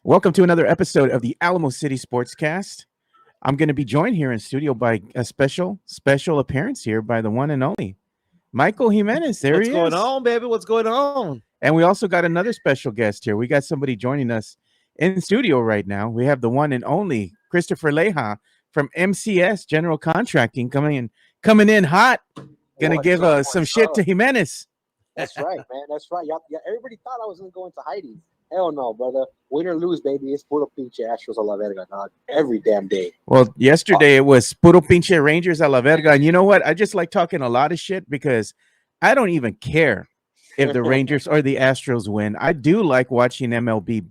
Welcome to another episode of the Alamo City Sportscast. I'm going to be joined here in studio by a special appearance here by the one and only Michael Jimenez. There What's he going is. on, baby? What's going on? And we also got another special guest here. We got somebody joining us in studio right now. We have the one and only Christopher Leja from MCS General Contracting coming in hot. Gonna give some shit to Jimenez. That's right, man. That's right. Everybody thought I was gonna go into hiding. Hell no, brother. Win or lose, baby. It's puro pinche Astros a la verga, dog. Every damn day. Well, yesterday it was puro pinche Rangers a la verga. And you know what? I just like talking a lot of shit because I don't even care if the Rangers or the Astros win. I do like watching MLB,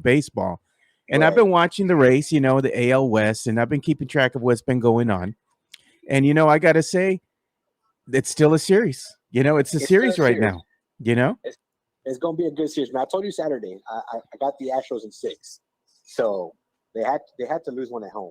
baseball. And I've been watching the race, the AL West, and I've been keeping track of what's been going on. And, I got to say, it's still a series. It's a series right now, It's going to be a good series, man. I told you Saturday, I got the Astros in 6. So they had to lose one at home.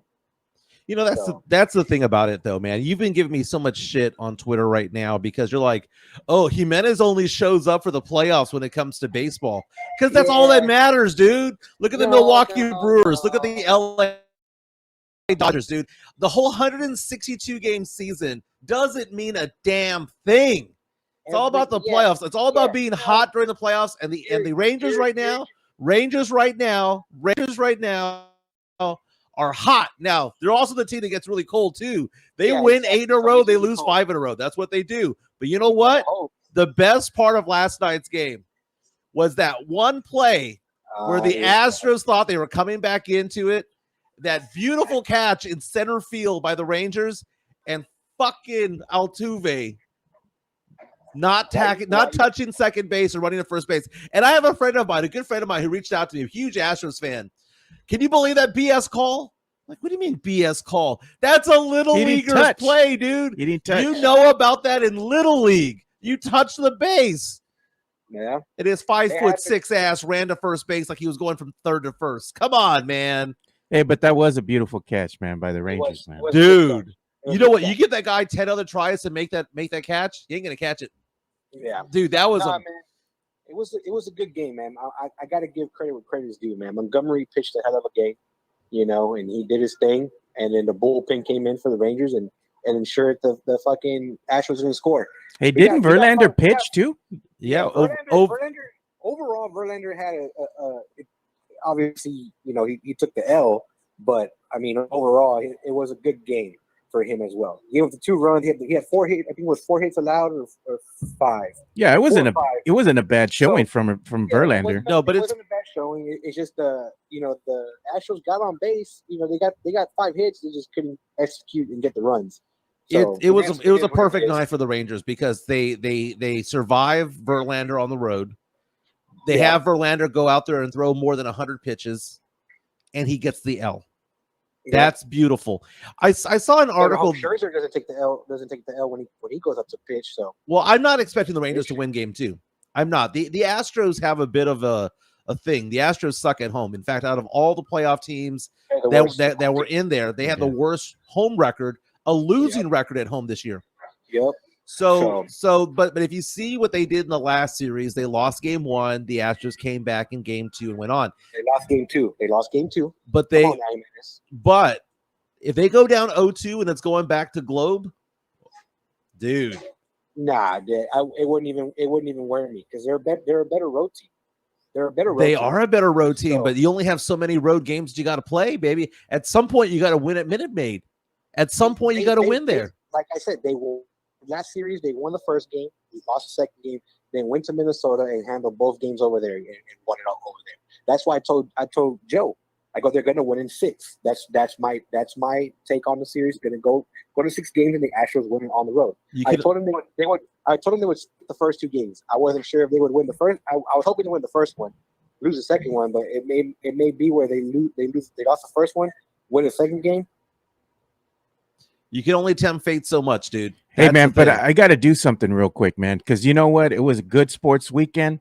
That's the thing about it, though, man. You've been giving me so much shit on Twitter right now because you're like, oh, Jimenez only shows up for the playoffs when it comes to baseball. Because that's all that matters, dude. Look at the Milwaukee Brewers. Look at the LA Dodgers, dude. The whole 162-game season doesn't mean a damn thing. It's all about the playoffs. It's all about being hot during the playoffs. And the Rangers right now are hot. Now, they're also the team that gets really cold, too. They win 8 in a row. They lose 5 in a row. That's what they do. But you know what? The best part of last night's game was that one play where the Astros thought they were coming back into it. That beautiful catch in center field by the Rangers, and fucking Altuve not touching second base or running to first base. And I have a friend of mine, a good friend of mine, who reached out to me, a huge Astros fan. Can you believe that BS call? Like, what do you mean BS call? That's a little leaguer's play, dude. He didn't touch. You know about that in Little League. You touch the base. Yeah. It is 5'6" ass ran to first base like he was going from third to first. Come on, man. Hey, but that was a beautiful catch, man, by the Rangers, man. Dude, you know what? You give that guy 10 other tries to make that catch, he ain't gonna catch it. Yeah, dude, that was man. It was a good game, man. I got to give credit where credit is due, man. Montgomery pitched a hell of a game, and he did his thing. And then the bullpen came in for the Rangers and ensured the fucking Astros didn't score. Hey, didn't Verlander pitch too? Yeah. Overall, Verlander had obviously, he took the L, but I mean, overall, it was a good game for him as well. He gave up the 2 runs. He had 4 hits. I think it was 4 hits allowed or 5. Yeah, it wasn't a bad showing from Verlander. No, but it wasn't a bad showing. It's just the Astros got on base. They got 5 hits. They just couldn't execute and get the runs. So it was a perfect night for the Rangers because they survive Verlander on the road. They have Verlander go out there and throw more than 100 pitches, and he gets the L. Yeah. That's beautiful. I saw an article. Scherzer doesn't take the L when he goes up to pitch. So I'm not expecting the Rangers to win game 2. I'm not. The Astros have a bit of a thing. The Astros suck at home. In fact, out of all the playoff teams that were in there, they had the worst home record, a losing record at home this year. Yep. But if you see what they did in the last series, they lost game 1. The Astros came back in game 2 and went on. They lost game 2. But if they go down 0-2 and it's going back to Globe, dude. Nah, it wouldn't even worry me because they're a better road team. They are a better road team, but you only have so many road games you got to play, baby. At some point, you got to win at Minute Maid. At some point, you got to win there. Like I said, they will. Last series, they won the first game, they lost the second game, then went to Minnesota and handled both games over there and won it all over there. That's why I told Joe, I go, they're gonna win in 6. That's my take on the series. Gonna go to 6 games and the Astros winning on the road. I told them they would split the first 2 games. I wasn't sure if they would win the first. I was hoping to win the first one, lose the second one, but it may be where they lost the first one, win the second game. You can only tempt fate so much, dude. Hey, man, but I got to do something real quick, man, because you know what? It was a good sports weekend.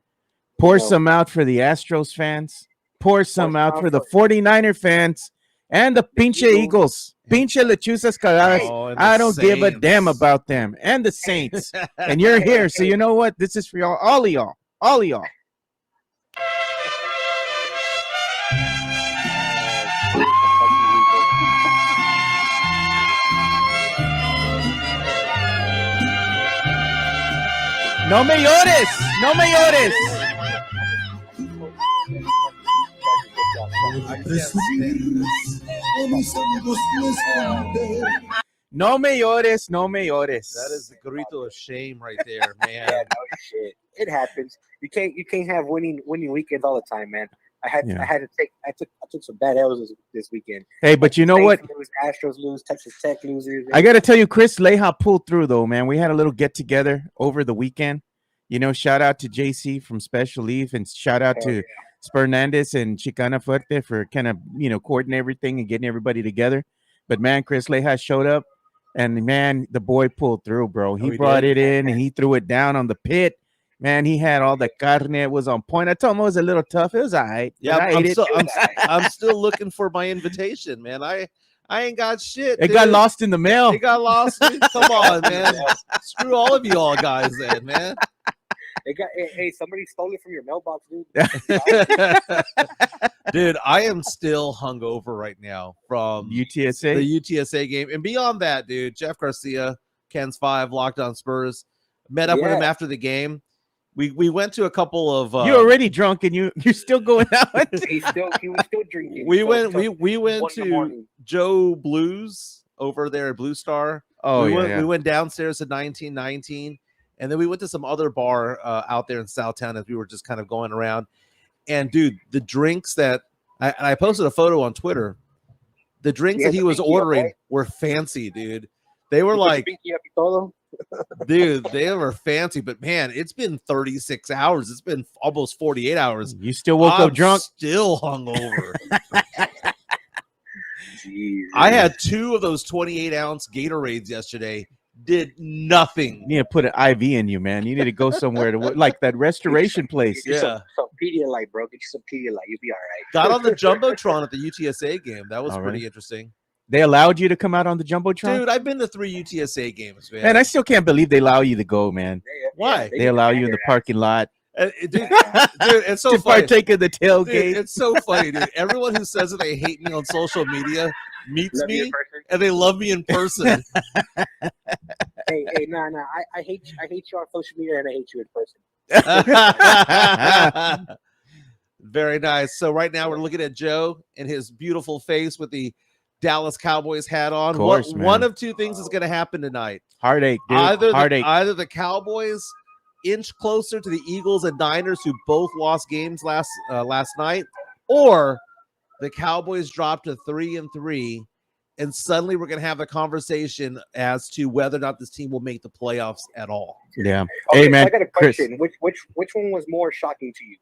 Pour some out for the Astros fans. Pour some out for the 49er fans and the pinche Eagles. Pinche lechuzas cagadas. I don't give a damn about them. And the Saints. And you're here, so you know what? This is for y'all. All of y'all. No me llores. No me llores. No me llores. No me llores. That is the grito of shame right there, man. Yeah, no shit. It happens. You can't have winning weekends all the time, man. I took some bad L's this weekend. Hey, but you know what? Astros lose, Texas Tech loses. I got to tell you, Chris Leja pulled through, though, man. We had a little get-together over the weekend. You know, shout out to JC from Special Leaf, and shout out to Spernandez and Chicana Fuerte for kind of, you know, coordinating everything and getting everybody together. But, man, Chris Leja showed up, and, man, the boy pulled through, bro. He brought it in, and he threw it down on the pit. Man, he had all the carne. It was on point. I told him it was a little tough. It was all right. Yeah, I'm still looking for my invitation, man. I ain't got shit. It got lost in the mail. It got lost. Come on, man. Screw all of you all guys then, man. Hey, somebody stole it from your mailbox, dude. Dude, I am still hungover right now from UTSA. The UTSA game. And beyond that, dude, Jeff Garcia, Ken's 5, Locked On Spurs, met up with him after the game. We went to a couple of you're already drunk and you're still going out. he was still drinking. We went to Joe Blues over there at Blue Star. Oh, we went downstairs to 1919, and then we went to some other bar out there in Southtown as we were just kind of going around. And dude, the drinks that I posted a photo on Twitter. The drinks that he was ordering were fancy, dude. They were like, dude, they were fancy, but man, it's been 36 hours. It's been almost 48 hours. You still woke up drunk? Still hungover. I had 2 of those 28-ounce Gatorades yesterday. Did nothing. You need to put an IV in you, man. You need to go somewhere to like that restoration place. Get some Pedialyte, bro. Get you some Pedialyte. You'll be all right. Got on the Jumbotron at the UTSA game. That was pretty interesting. They allowed you to come out on the Jumbotron? Dude, I've been to 3 UTSA games, man. And I still can't believe they allow you to go, man. Why? They allow you in the parking lot. Dude, it's so to funny. Partake of the tailgate. Dude, it's so funny, dude. Everyone who says that they hate me on social media meets me and they love me in person. Hey, nah. I hate you on social media and I hate you in person. Very nice. So right now we're looking at Joe and his beautiful face with the Dallas Cowboys hat on. Of course, one of 2 things is going to happen tonight. Heartache, dude. Either the Cowboys inch closer to the Eagles and Niners, who both lost games last night, or the Cowboys dropped to 3-3, and suddenly we're going to have a conversation as to whether or not this team will make the playoffs at all. Yeah. Okay, hey, man. So I got a question. Chris. Which one was more shocking to you?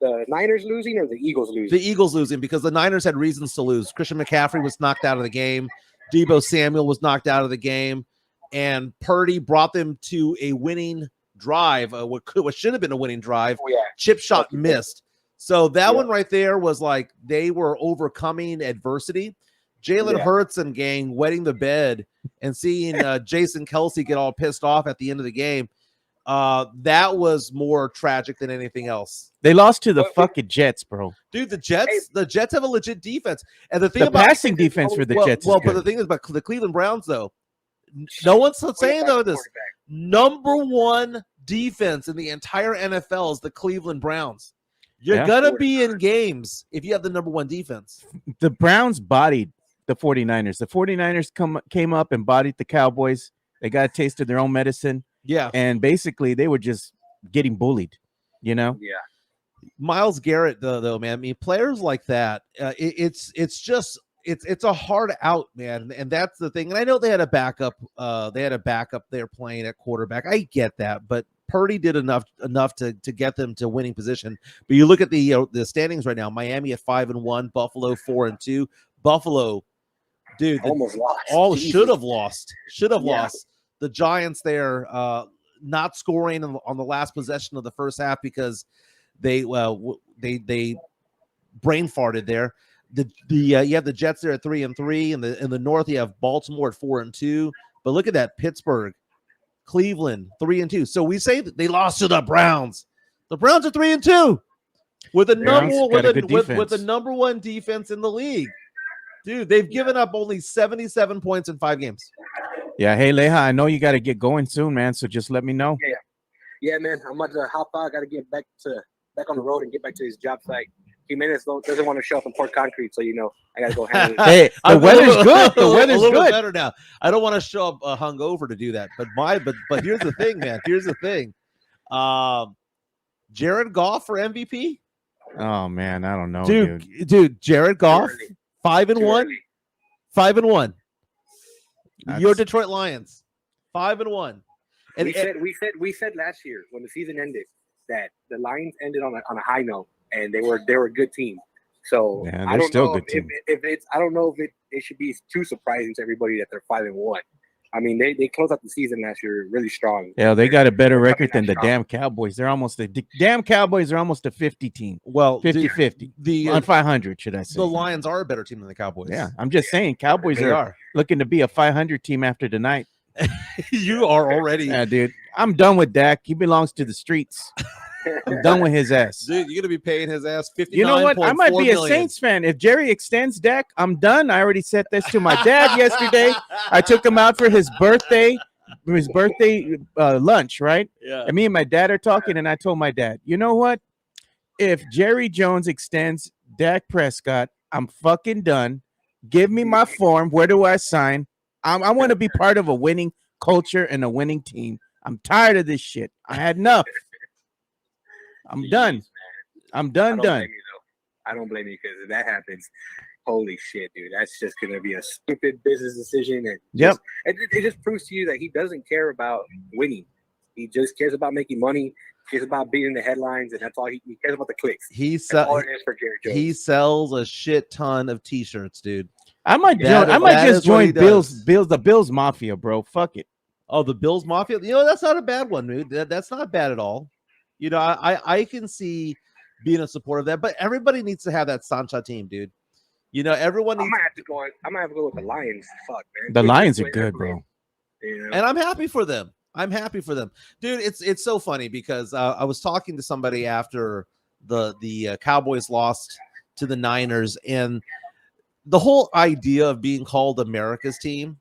The Niners losing or the Eagles losing? The Eagles losing, because the Niners had reasons to lose. Christian McCaffrey was knocked out of the game. Deebo Samuel was knocked out of the game. And Purdy brought them to a winning drive, what should have been a winning drive. Oh, yeah. Chip shot missed. So that one right there was like they were overcoming adversity. Jalen Hurts and gang wetting the bed and seeing Jason Kelsey get all pissed off at the end of the game. That was more tragic than anything else. They lost to the fucking Jets, bro. Dude, the Jets have a legit defense. And the thing about passing defense for the Jets is good. But the thing is about the Cleveland Browns, though, no one's saying though this number 1 defense in the entire NFL is the Cleveland Browns. You're gonna be in games if you have the number 1 defense. The Browns bodied the 49ers. The 49ers came up and bodied the Cowboys. They got a taste of their own medicine. Yeah. And basically they were just getting bullied, you know? Yeah. Myles Garrett, though, man. I mean, players like that, it's a hard out, man. And that's the thing. And I know they had a backup. They're playing at quarterback. I get that, but Purdy did enough to get them to winning position. But you look at the standings right now. Miami at 5-1, Buffalo 4-2. Buffalo, dude, almost lost. Should have lost. The Giants there, not scoring on the last possession of the first half because they brain farted there. You have the Jets there at 3-3, and in the North you have Baltimore at 4-2. But look at that, Pittsburgh, Cleveland 3-2. So we say that they lost to the Browns. The Browns are 3-2 with the number 1 defense in the league. Dude, they've given up only 77 points in 5 games. Yeah, hey Leja, I know you got to get going soon, man. So just let me know. Yeah. Yeah, man. I'm about to hop out. I got to get back on the road and get back to his job site. Jimenez doesn't want to show up and pour concrete, so I got to go handle it. Hey, the weather's good. The weather's a little good. bit better now. I don't want to show up hungover to do that. But here's the thing, man. Here's the thing. Jared Goff for MVP? Oh man, I don't know, dude. Jared Goff, 5-1, 5-1. Your Detroit Lions, 5-1. And we said last year when the season ended that the Lions ended on a high note, and they were a good team. So yeah, I don't still know a good team. I don't know if it should be too surprising to everybody that they're 5-1. I mean, they closed out the season last year really strong. Yeah, they got a better record than the damn Cowboys. They're almost the damn Cowboys are almost a 50 team. Well, 50-50 on 500, should I say? The Lions are a better team than the Cowboys. Yeah, I'm just saying, Cowboys are looking to be a 500 team after tonight. You are already, yeah, dude. I'm done with Dak. He belongs to the streets. I'm done with his ass. Dude, you're gonna be paying his ass $59. You know what? I might be a Saints fan. If Jerry extends Dak, I'm done. I already said this to my dad yesterday. I took him out for his birthday lunch, right? Yeah. And me and my dad are talking, and I told my dad, you know what? If Jerry Jones extends Dak Prescott, I'm fucking done. Give me my form. Where do I sign? I want to be part of a winning culture and a winning team. I'm tired of this shit. I had enough. I'm done. I'm done. I don't blame you because if that happens, holy shit, dude, that's just gonna be a stupid business decision. And it just proves to you that he doesn't care about winning. He just cares about making money. He cares about being in the headlines, and that's all he cares about the clicks. That's all it is for Jerry Jones. He sells a shit ton of T-shirts, dude. I might just join the Bills Mafia, bro. Fuck it. Oh, the Bills Mafia. That's not a bad one, dude. That's not bad at all. I can see being a supporter of that, but everybody needs to have that Sancha team, dude. Everyone needs. I might have to go with the Lions. Fuck, man. The Lions are good, bro. And I'm happy for them. Dude. It's so funny because I was talking to somebody after the Cowboys lost to the Niners, and the whole idea of being called America's team.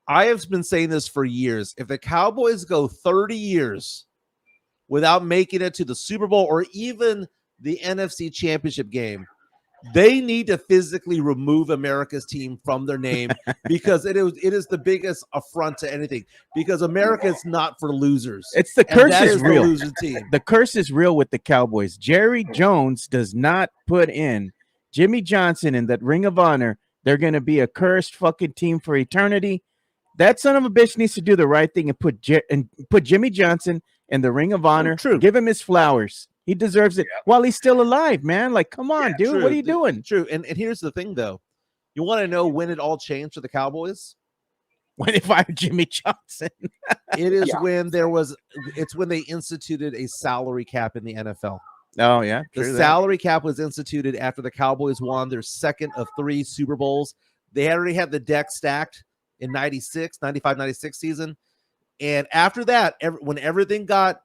I have been saying this for years. If the Cowboys go 30 years without making it to the Super Bowl or even the NFC Championship game, they need to physically remove America's team from their name because it is the biggest affront to anything, because America is not for losers. It's the curse is real. The loser team. The curse is real with the Cowboys. Jerry Jones does not put in Jimmy Johnson in that Ring of Honor. They're going to be a cursed fucking team for eternity. That son of a bitch needs to do the right thing and put Jimmy Johnson in the Ring of Honor. True. Give him his flowers. He deserves it while he's still alive, man. Like, come on, dude. True. What are you doing? True. And here's the thing, though. You want to know when it all changed for the Cowboys? When they fired Jimmy Johnson. It is it's when they instituted a salary cap in the NFL. Oh, yeah. The salary cap was instituted after the Cowboys won their second of 3 Super Bowls. They already had the deck stacked in 95-96 season. And after that, when everything got,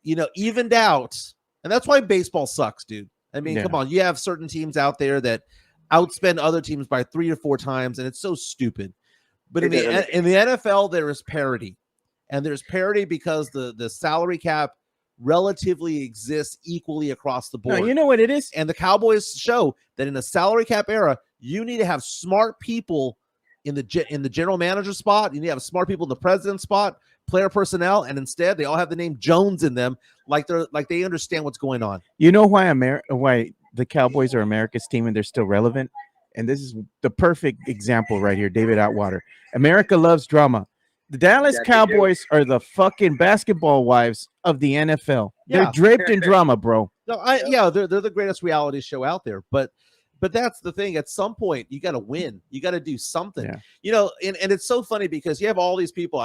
evened out, and that's why baseball sucks, dude. I mean, come on. You have certain teams out there that outspend other teams by 3 or 4 times, and it's so stupid. But in the NFL, there is parity. And there's parity because the salary cap relatively exists equally across the board. No, you know what it is? And the Cowboys show that in a salary cap era, you need to have smart people in the general manager spot. You need to have smart people in the president spot, player personnel, and instead they all have the name Jones in them, like they understand what's going on. You know why why the Cowboys are America's team and they're still relevant? And this is the perfect example right here, David Atwater. America loves drama. The Dallas Cowboys are the fucking basketball wives of the NFL. Yeah. They're draped in drama, bro. No, they're the greatest reality show out there. But that's the thing. At some point, you got to win. You got to do something. Yeah. And it's so funny because you have all these people.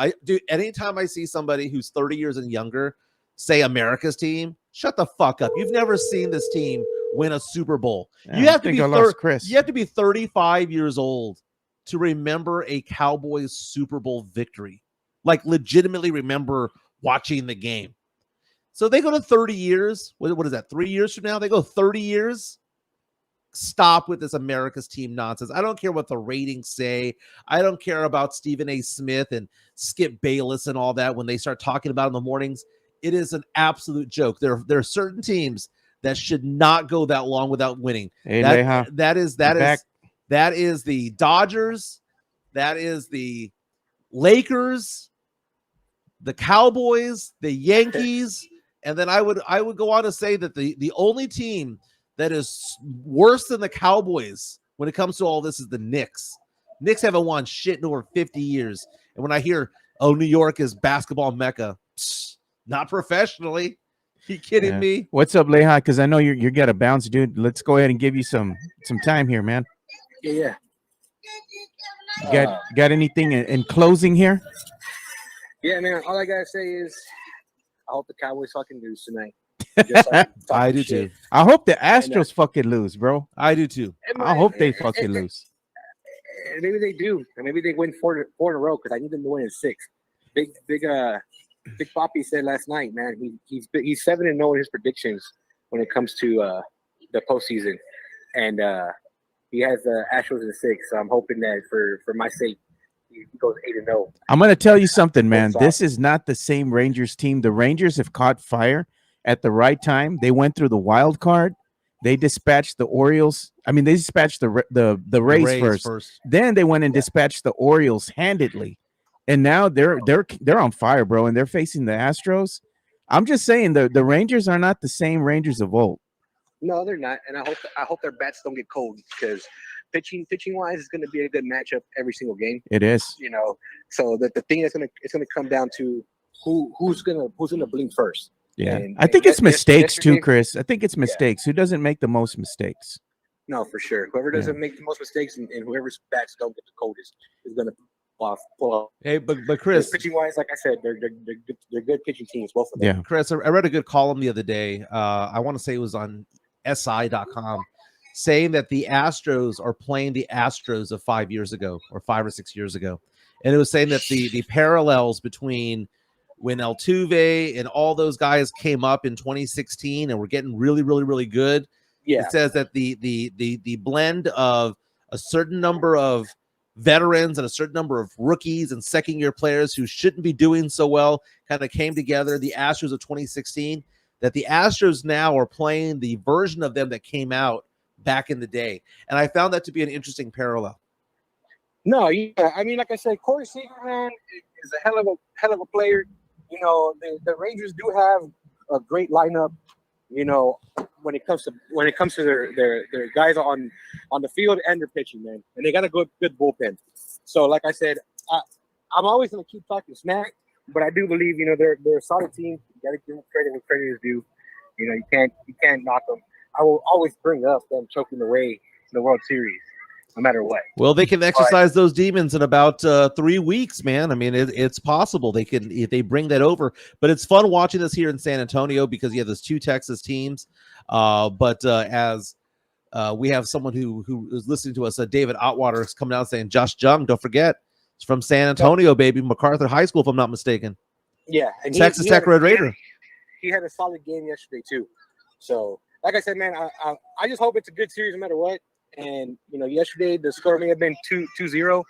Anytime I see somebody who's 30 years and younger say America's team, shut the fuck up. You've never seen this team win a Super Bowl. Yeah, you have to be 35 years old to remember a Cowboys Super Bowl victory. Like legitimately remember watching the game. So they go to 30 years. What is that? 3 years from now? They go 30 years. Stop with this America's team nonsense. I don't care what the ratings say. I don't care about Stephen A. Smith and Skip Bayless and all that when they start talking about it in the mornings. It is an absolute joke. There are certain teams that should not go that long without winning. Hey, That is the Dodgers. That is the Lakers, the Cowboys, the Yankees, and then I would go on to say that the only team that is worse than the Cowboys when it comes to all this is the Knicks. Knicks haven't won shit in over 50 years. And when I hear, New York is basketball mecca, not professionally. You kidding me? What's up, Leha? Because I know you got to bounce, dude. Let's go ahead and give you some time here, man. Yeah. Got anything in closing here? Yeah, man. All I gotta say is, I hope the Cowboys fucking lose tonight. I do too. I hope the Astros fucking lose, bro. I do too. I hope they fucking lose. Maybe they do, and maybe they win four in a row because I need them to win in 6. Big Papi said last night, man, he's 7-0 in his predictions when it comes to the postseason, and he has the Astros in 6. So I'm hoping that for my sake, he goes 8-0. I'm gonna tell you something, man. This is not the same Rangers team. The Rangers have caught fire at the right time. They went through the wild card. They dispatched the Orioles. I mean, they dispatched the Rays first. Then they went and dispatched the Orioles handedly, and now they're on fire, bro. And they're facing the Astros. I'm just saying the Rangers are not the same Rangers of old. No, they're not, and I hope their bats don't get cold because pitching wise is going to be a good matchup every single game. It is, So the thing it's going to come down to who's gonna blink first. Yeah, I think it's mistakes too, Chris. I think it's mistakes. Who doesn't make the most mistakes? No, for sure. Whoever doesn't make the most mistakes and whoever's bats don't get the coldest is going to pull off. Hey, but Chris, pitching wise, like I said, they're good pitching teams, both of them. Yeah, Chris, I read a good column the other day. I want to say it was on SI.com, saying that the Astros are playing the Astros of 5 years ago or 5 or 6 years ago, and it was saying that the parallels between when Altuve and all those guys came up in 2016 and were getting really, really, really good. Yeah. It says that the blend of a certain number of veterans and a certain number of rookies and second-year players who shouldn't be doing so well kind of came together, the Astros of 2016, that the Astros now are playing the version of them that came out back in the day. And I found that to be an interesting parallel. No, yeah. I mean, like I said, Corey Seager, man, is a hell of a player. The Rangers do have a great lineup. When it comes to their guys on the field and their pitching, man, and they got a good bullpen. So, like I said, I'm always going to keep talking smack, but I do believe they're a solid team. You got to give them credit when credit is due. You can't knock them. I will always bring up them choking away the World Series, no matter what. Well, they can exercise those demons in about 3 weeks, man. I mean, it's possible they can if they bring that over. But it's fun watching this here in San Antonio because you have those 2 Texas teams. But as we have someone who is listening to us, David Otwater, is coming out saying, Josh Jung, don't forget, it's from San Antonio, baby, MacArthur High School, if I'm not mistaken. Yeah, and Texas Tech Red Raider. He had a solid game yesterday too. So, like I said, man, I just hope it's a good series no matter what. And yesterday the score may have been 2-0,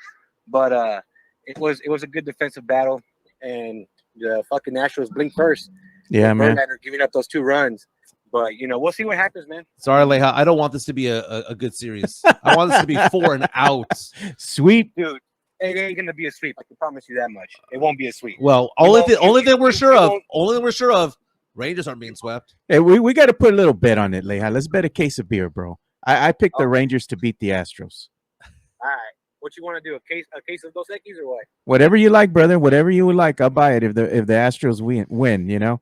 but it was a good defensive battle, and the fucking Astros blinked first. Yeah, man. Verlander giving up those 2 runs, but we'll see what happens, man. Sorry, Leha, I don't want this to be a good series. I want this to be 4 and out. Sweep, dude. It ain't gonna be a sweep. I can promise you that much. It won't be a sweep. Well, only thing we're sure of, Rangers aren't being swept. Hey, we got to put a little bet on it, Leha. Let's bet a case of beer, bro. I picked the Rangers to beat the Astros. All right. What you want to do? A case of Dos Equis or what? Whatever you like, brother. Whatever you would like, I'll buy it if the Astros win. All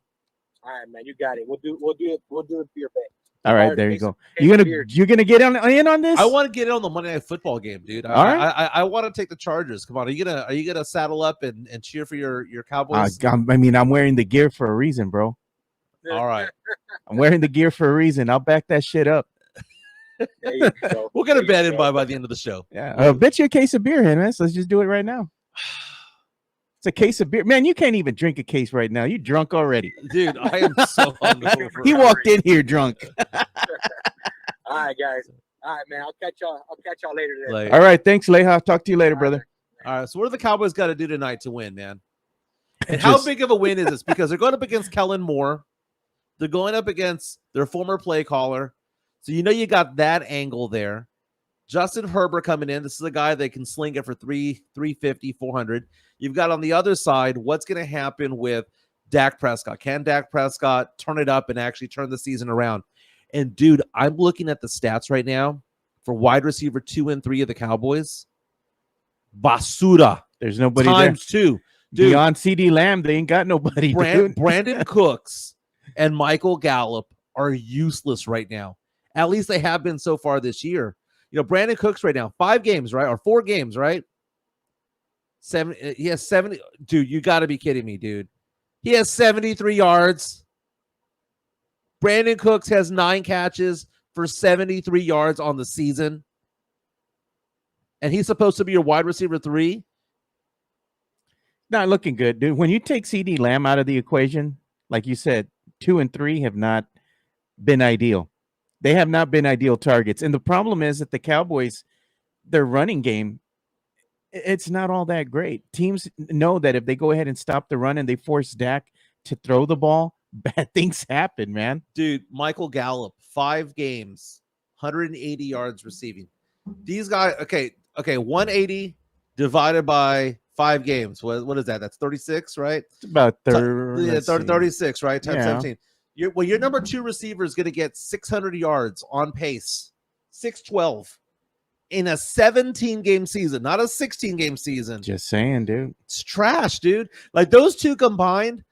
right, man. You got it. We'll do a beer bet. All right, there you go. You're gonna get in on this? I want to get in on the Monday Night Football game, dude. All right. I want to take the Chargers. Come on, are you gonna saddle up and cheer for your Cowboys? I'm wearing the gear for a reason, bro. All right. I'm wearing the gear for a reason. I'll back that shit up. We'll get a bet in by the end of the show. Yeah, I'll bet you a case of beer, man. So let's just do it right now. It's a case of beer, man. You can't even drink a case right now. You drunk already, dude. I am so hungover. He walked in here drunk. All right, guys. All right, man. I'll catch y'all later. Then. All right, thanks, Leha. Talk to you later, brother. All right. So what do the Cowboys got to do tonight to win, man? And how big of a win is this? Because they're going up against Kellen Moore. They're going up against their former play caller. So you got that angle there. Justin Herbert coming in. This is a guy that can sling it for 350, 400. You've got on the other side, what's going to happen with Dak Prescott? Can Dak Prescott turn it up and actually turn the season around? And, dude, I'm looking at the stats right now for wide receiver 2 and 3 of the Cowboys. Basura. There's nobody times there. 2. Dude, beyond CD Lamb, they ain't got nobody. Brandon Cooks and Michael Gallup are useless right now. At least they have been so far this year. Brandon Cooks right now, 5 games, right? Or 4 games, right? 7. He has 70. Dude, you got to be kidding me, dude. He has 73 yards. Brandon Cooks has 9 catches for 73 yards on the season. And he's supposed to be your wide receiver 3. Not looking good, dude. When you take CD Lamb out of the equation, like you said, 2 and 3 have not been ideal. They have not been ideal targets. And the problem is that the Cowboys, their running game, it's not all that great. Teams know that if they go ahead and stop the run and they force Dak to throw the ball, bad things happen, man. Dude, Michael Gallup, 5 games, 180 yards receiving. These guys, okay, 180 divided by 5 games. What is that? That's 36, right? It's about 36, right? Times Yeah. 17. Your number 2 receiver is going to get 600 yards on pace, 612 in a 17-game season, not a 16-game season. Just saying, dude. It's trash, dude. Like those 2 combined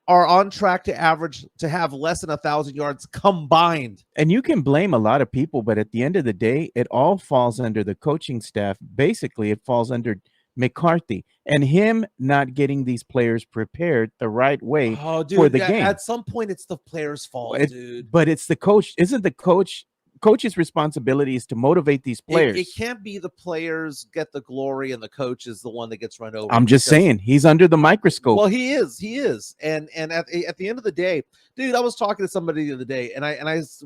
are on track to have less than 1,000 yards combined. And you can blame a lot of people, but at the end of the day, it all falls under the coaching staff. Basically, it falls under McCarthy and him not getting these players prepared the right way for the game. At some point, it's the player's fault, dude. But it's the coach. Isn't the coach's responsibility is to motivate these players? It can't be the players get the glory and the coach is the one that gets run over. I'm just saying he's under the microscope. Well, he is. And at the end of the day, dude, I was talking to somebody the other day and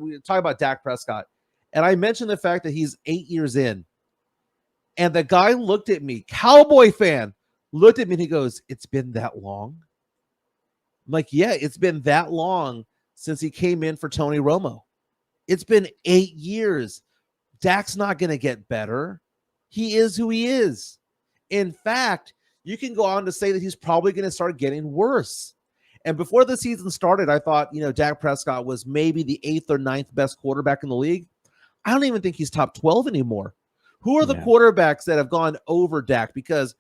we were talking about Dak Prescott. And I mentioned the fact that he's 8 years in. And the guy looked at me, Cowboy fan, looked at me and he goes, "It's been that long?" I'm like, yeah, it's been that long since he came in for Tony Romo. It's been 8 years. Dak's not going to get better. He is who he is. In fact, you can go on to say that he's probably going to start getting worse. And before the season started, I thought, Dak Prescott was maybe the 8th or 9th best quarterback in the league. I don't even think he's top 12 anymore. Who are the quarterbacks that have gone over Dak? Because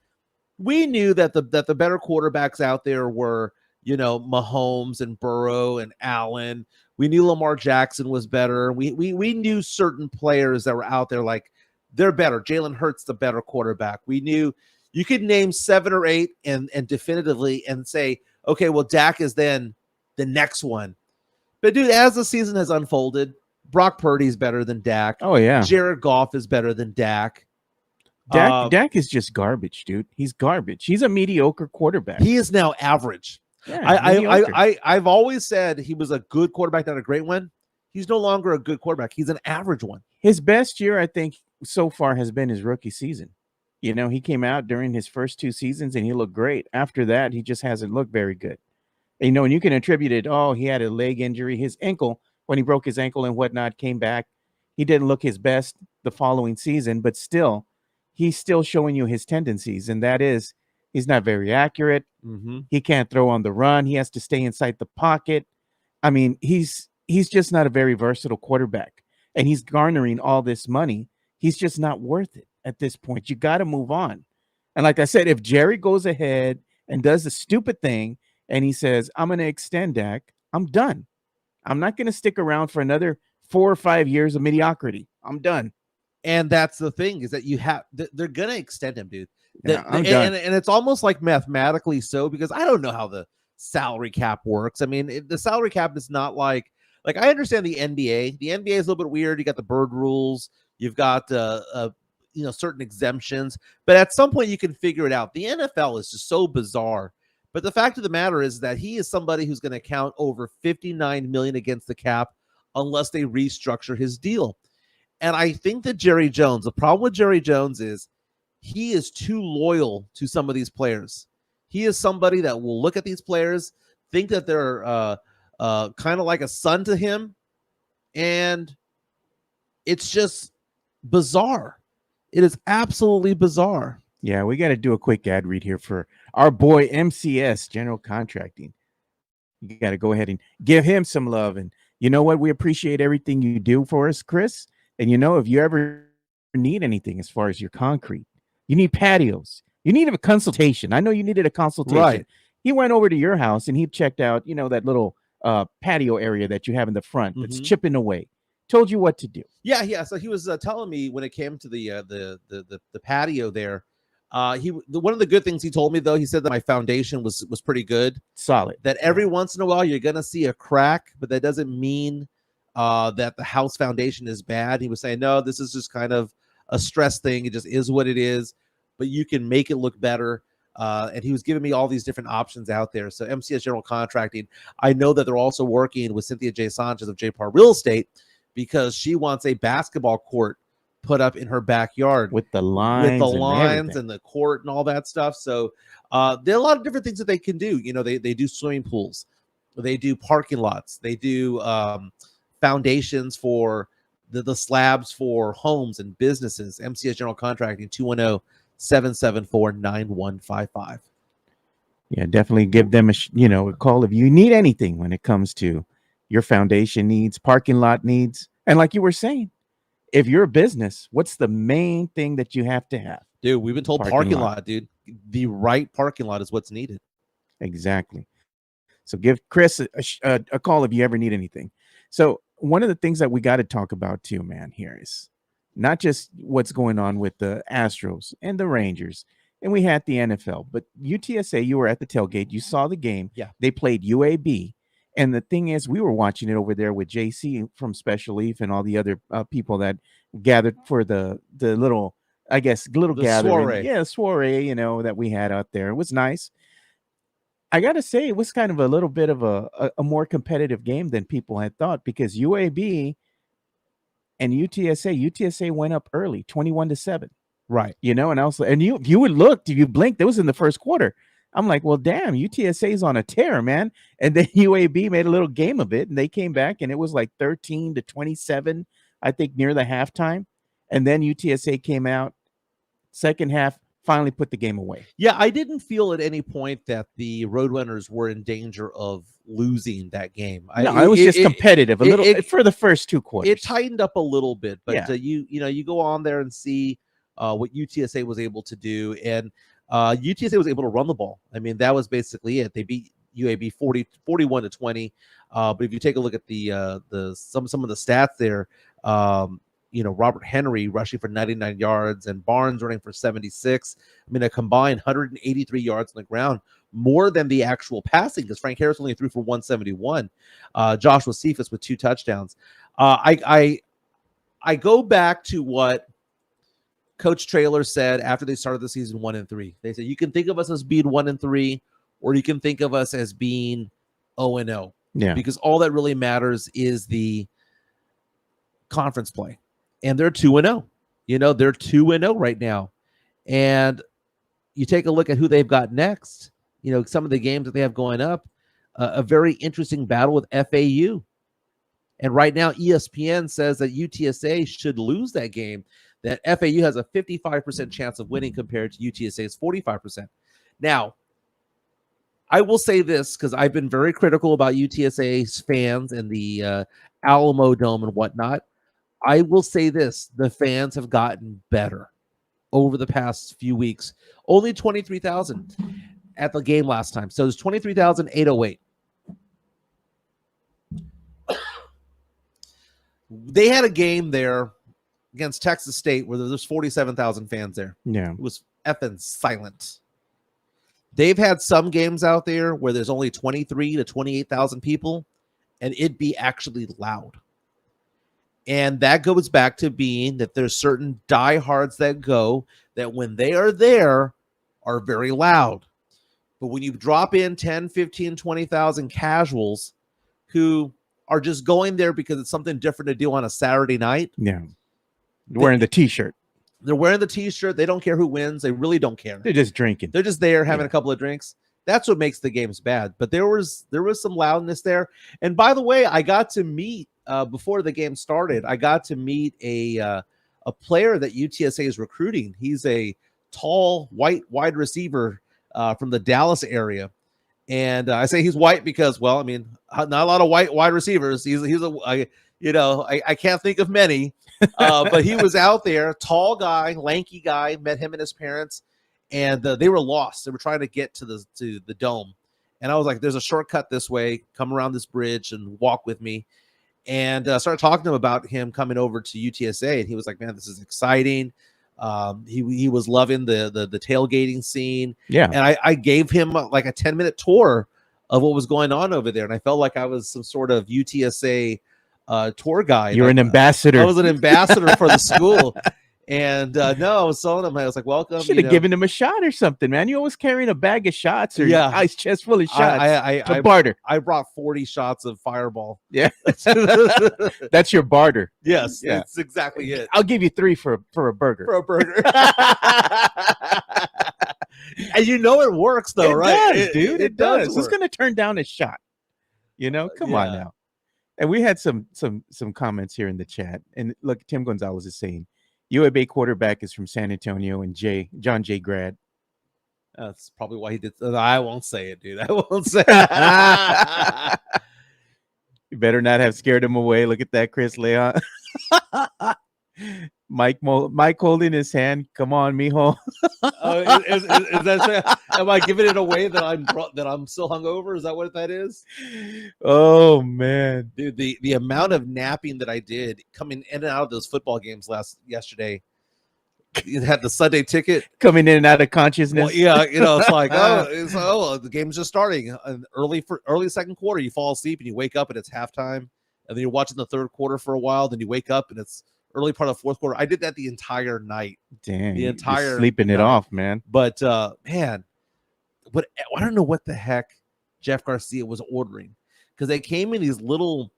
we knew that the better quarterbacks out there were, Mahomes and Burrow and Allen. We knew Lamar Jackson was better. We knew certain players that were out there like they're better. Jalen Hurts, the better quarterback. We knew you could name 7 or 8 and definitively and say, okay, well, Dak is then the next one. But dude, as the season has unfolded, Brock Purdy's better than Dak. Oh yeah, Jared Goff is better than Dak. Dak is just garbage, dude. He's garbage. He's a mediocre quarterback. He is now average. Yeah, I've always said he was a good quarterback, not a great one. He's no longer a good quarterback. He's an average one. His best year, I think, so far has been his rookie season. He came out during his first 2 seasons and he looked great. After that, he just hasn't looked very good. And you can attribute it. Oh, he had a leg injury. His ankle, when he broke his ankle and whatnot, came back. He didn't look his best the following season, but still, he's still showing you his tendencies. And that is, he's not very accurate. Mm-hmm. He can't throw on the run. He has to stay inside the pocket. I mean, he's just not a very versatile quarterback. And he's garnering all this money. He's just not worth it at this point. You got to move on. And like I said, if Jerry goes ahead and does the stupid thing and he says, I'm going to extend Dak, I'm done. I'm not going to stick around for another 4 or 5 years of mediocrity. I'm done. And that's the thing is that they're going to extend him, dude. I'm done. And it's almost like mathematically so, because I don't know how the salary cap works. I mean, the salary cap is not like I understand the NBA. The NBA is a little bit weird. You got the bird rules. You've got certain exemptions, but at some point you can figure it out. The NFL is just so bizarre. But the fact of the matter is that he is somebody who's going to count over $59 million against the cap unless they restructure his deal. And I think that the problem with Jerry Jones is he is too loyal to some of these players. He is somebody that will look at these players, think that they're kind of like a son to him, and it's just bizarre. It is absolutely bizarre. Yeah, we got to do a quick ad read here for our boy MCS General Contracting. You got to go ahead and give him some love. And you know what? We appreciate everything you do for us, Chris. And you know, if you ever need anything as far as your concrete, you need patios, you need a consultation. I know you needed a consultation. Right. He went over to your house and he checked out, you know, that little patio area that you have in the front that's chipping away. Told you what to do. Yeah. So he was telling me when it came to the patio there. One of the good things he told me, though, he said that my foundation was pretty good, solid. That every once in a while you're gonna see a crack, but that doesn't mean that the house foundation is bad. He was saying, no, this is just kind of a stress thing. It just is what it is, but you can make it look better. And he was giving me all these different options out there. So MCS General Contracting, I know that they're also working with Cynthia J. Sanchez of J. Parr Real Estate because she wants a basketball court put up in her backyard with the lines, and the court and all that stuff. So there are a lot of different things that they can do. You know, they do swimming pools, they do parking lots, they do foundations for the slabs for homes and businesses. MCS General Contracting, 210-774-9155. Yeah, definitely give them a call if you need anything when it comes to your foundation needs, parking lot needs. And like you were saying, if you're a business, what's the main thing that you have to have? Dude, we've been told parking lot, dude. The right parking lot is what's needed. Exactly. So give Chris a call if you ever need anything. So one of the things that we got to talk about too, man, here is not just what's going on with the Astros and the Rangers, and we had the NFL, but UTSA, you were at the tailgate, you saw the game. Yeah. They played UAB. And the thing is, we were watching it over there with JC from Special Leaf and all the other people that gathered for the little, I guess, little gathering. Soiree. Yeah, soiree, that we had out there. It was nice. I got to say, it was kind of a little bit of a more competitive game than people had thought because UAB and UTSA went up early, 21-7. Right. And also, and you would look, if you blinked, it was in the first quarter. I'm like, well, damn, UTSA's on a tear, man. And then UAB made a little game of it, and they came back, and it was like 13-27, I think, near the halftime. And then UTSA came out, second half, finally put the game away. Yeah, I didn't feel at any point that the Roadrunners were in danger of losing that game. No, it was just competitive, a little for the first two quarters. It tightened up a little bit, but you go on there and see what UTSA was able to do, and UTSA was able to run the ball. I mean, that was basically it. They beat UAB 41-20. But if you take a look at the some of the stats there, Robert Henry rushing for 99 yards and Barnes running for 76. I mean, a combined 183 yards on the ground, more than the actual passing because Frank Harris only threw for 171. Joshua Cephas with 2 touchdowns. I go back to what Coach Traylor said after they started the season 1-3. They said, you can think of us as being 1-3, or you can think of us as being 0-0. Yeah. Because all that really matters is the conference play. And they're 2-0. They're 2-0 right now. And you take a look at who they've got next, some of the games that they have going up, a very interesting battle with FAU. And right now, ESPN says that UTSA should lose that game, that FAU has a 55% chance of winning compared to UTSA's 45%. Now, I will say this because I've been very critical about UTSA's fans and the Alamo Dome and whatnot. I will say this. The fans have gotten better over the past few weeks. Only 23,000 at the game last time. So it's 23,808. They had a game there against Texas State where there's 47,000 fans there. Yeah. It was effing silent. They've had some games out there where there's only 23 to 28,000 people, and it'd be actually loud. And that goes back to being that there's certain diehards that go that when they are there are very loud. But when you drop in 10, 15, 20,000 casuals who are just going there because it's something different to do on a Saturday night. Yeah. Wearing the T-shirt. They're wearing the T-shirt. They don't care who wins. They really don't care. They're just drinking. They're just there having a couple of drinks. That's what makes the games bad. But there was some loudness there. And by the way, I got to meet before the game started. I got to meet a player that UTSA is recruiting. He's a tall white wide receiver from the Dallas area. And I say he's white because, well, I mean, not a lot of white wide receivers. I can't think of many, but he was out there, tall guy, lanky guy. Met him and his parents, and they were lost. They were trying to get to the dome, and I was like, "There's a shortcut this way. Come around this bridge and walk with me." And started talking to him about him coming over to UTSA, and he was like, "Man, this is exciting." He was loving the tailgating scene. Yeah. And I gave him like a 10-minute tour of what was going on over there. And I felt like I was some sort of UTSA tour guide. You're an ambassador. I was an ambassador for the school. And no, I was telling him, I was like, welcome. Should have given him a shot or something, man. You always carrying a bag of shots or ice chest full of shots. I barter. I brought 40 shots of Fireball. Yeah. That's your barter. Yes, Yeah. that's exactly it. I'll give you 3 for a burger. For a burger. And it works though, right? Does, dude. It does. Who's work. going to turn down a shot? Come on now. And we had some comments here in the chat. And look, Tim Gonzalez is saying, UAB quarterback is from San Antonio and John J. grad. That's probably why he did. I won't say it, dude. I won't say it. You better not have scared him away. Look at that, Chris Leon. Mike holding his hand. Come on, mijo. Is that, am I giving it away that I'm still hungover? Is that what that is? Oh man, dude, the amount of napping that I did coming in and out of those football games yesterday. You had the Sunday ticket coming in and out of consciousness. Well, yeah, it's like the game's just starting. Early second quarter, you fall asleep and you wake up and it's halftime, and then you're watching the third quarter for a while. Then you wake up and it's early part of fourth quarter. I did that the entire night. Damn, the entire you're sleeping it off, man. But man, I don't know what the heck Jeff Garcia was ordering, because they came in these little.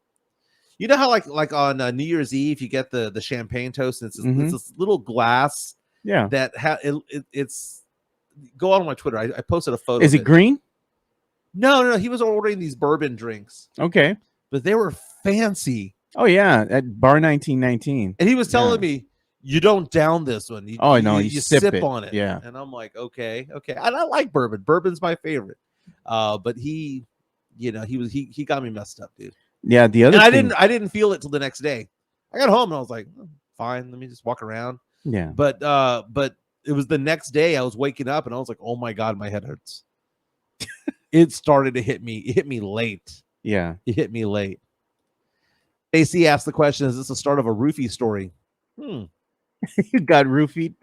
You know how like on New Year's Eve you get the champagne toast, and it's this little glass. Yeah. That it's go on my Twitter. I posted a photo. Is it green? No. He was ordering these bourbon drinks. Okay. But they were fancy. Oh yeah, at Bar 1919. And he was telling me, you don't down this one. You sip on it. Yeah. And I'm like, okay. And I like bourbon. Bourbon's my favorite. But he got me messed up, dude. Yeah, the other thing, I didn't feel it till the next day. I got home and I was like, fine, let me just walk around. Yeah. But it was the next day I was waking up and I was like, oh my God, my head hurts. It started to hit me. It hit me late. Yeah. It hit me late. AC asked the question, is this the start of a roofie story? You got roofied?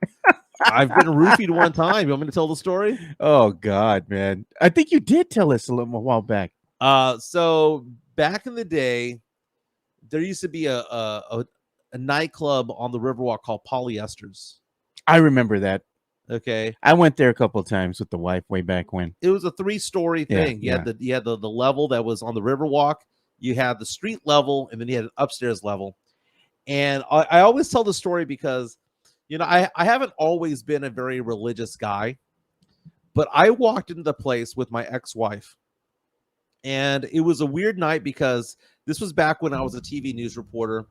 I've been roofied one time. You want me to tell the story? Oh God, man. I think you did tell us a while back. So back in the day, there used to be a nightclub on the Riverwalk called Polyesters. I remember that. Okay. I went there a couple of times with the wife way back when. It was a 3-story thing. You had the level that was on the Riverwalk, you had the street level, and then you had an upstairs level. And I always tell the story because, I haven't always been a very religious guy, but I walked into the place with my ex-wife. And it was a weird night because this was back when I was a TV news reporter,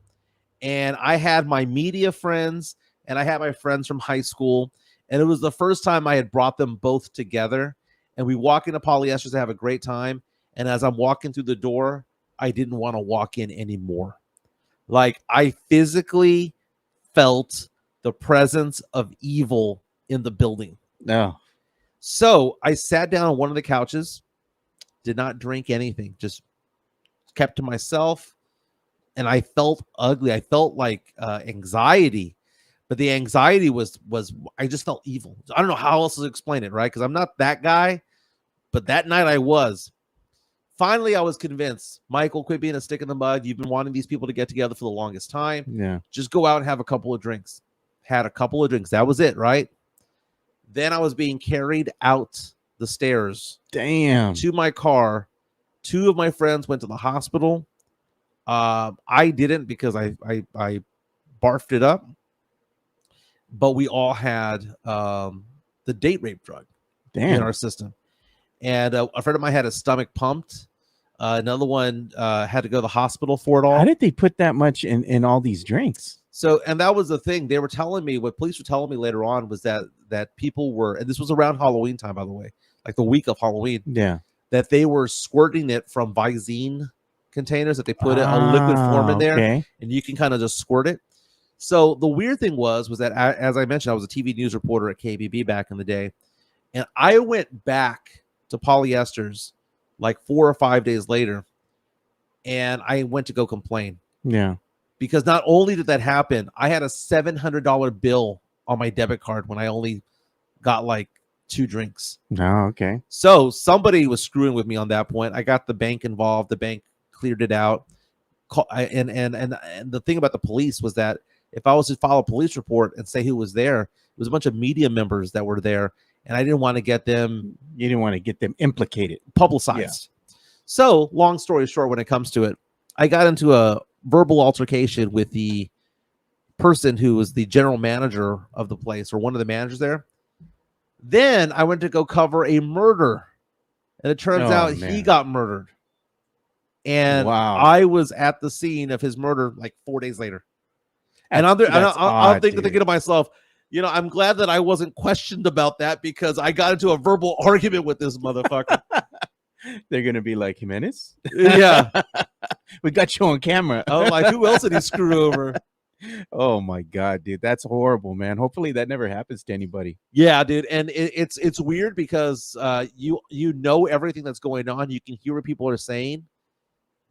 and I had my media friends and I had my friends from high school. And it was the first time I had brought them both together. And we walk into Polyesters to have a great time. And as I'm walking through the door, I didn't want to walk in anymore. Like, I physically felt the presence of evil in the building. No. So I sat down on one of the couches, did not drink anything, just kept to myself. And I felt ugly. I felt like anxiety. But the anxiety was I just felt evil. I don't know how else to explain it, right? Because I'm not that guy. But that night I was. Finally, I was convinced. Michael, quit being a stick in the mud. You've been wanting these people to get together for the longest time. Yeah. Just go out and have a couple of drinks. Had a couple of drinks. That was it, right? Then I was being carried out the stairs. Damn. To my car. 2 of my friends went to the hospital. I didn't because I barfed it up. but we all had the date rape drug in our system. And a friend of mine had his stomach pumped. Another one had to go to the hospital for it all. How did they put that much in all these drinks? So, and that was the thing. They were telling me, what police were telling me later on was that people were, and this was around Halloween time, by the way, like the week of Halloween. Yeah. That they were squirting it from Visine containers, that they put a liquid form in there, and you can kind of just squirt it. So the weird thing was that, as I mentioned, I was a TV news reporter at KBB back in the day, and I went back to Polyesters like 4 or 5 days later, and I went to go complain. Yeah. Because not only did that happen, I had a $700 bill on my debit card when I only got like 2 drinks. Oh, okay. So somebody was screwing with me on that point. I got the bank involved. The bank cleared it out. And the thing about the police was that if I was to file a police report and say who was there, it was a bunch of media members that were there, and I didn't want to get them. You didn't want to get them implicated, publicized. Yeah. So long story short, when it comes to it, I got into a verbal altercation with the person who was the general manager of the place, or one of the managers there. Then I went to go cover a murder, and it turns out he got murdered. And I was at the scene of his murder like 4 days later. And I'm thinking to myself, I'm glad that I wasn't questioned about that, because I got into a verbal argument with this motherfucker. They're going to be like, Jimenez? Yeah. We got you on camera. Oh, like, who else did he screw over? Oh my God, dude, that's horrible, man. Hopefully that never happens to anybody. Yeah, dude, and it's weird because you know everything that's going on. You can hear what people are saying,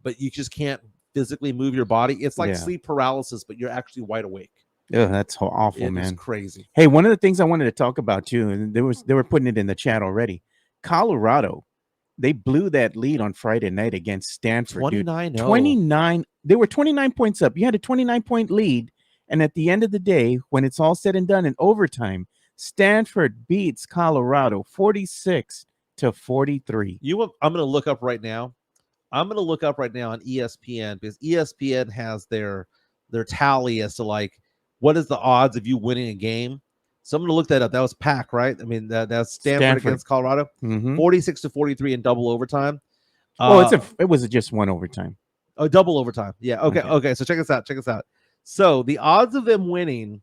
but you just can't physically move your body. It's like sleep paralysis, but you're actually wide awake. Yeah, that's awful, man. It's crazy. Hey, one of the things I wanted to talk about too, and they were putting it in the chat already. Colorado, they blew that lead on Friday night against Stanford. 29. 29. They were 29 points up. You had a 29-point lead, and at the end of the day, when it's all said and done in overtime, Stanford beats Colorado 46-43. I'm going to look up right now. I'm going to look up right now on ESPN, because ESPN has their tally as to like what is the odds of you winning a game. So I'm going to look that up. That was Pack, right? I mean, that's Stanford against Colorado, 46-43 in double overtime. It was just one overtime. Oh, double overtime. Yeah. Okay. So check this out. So the odds of them winning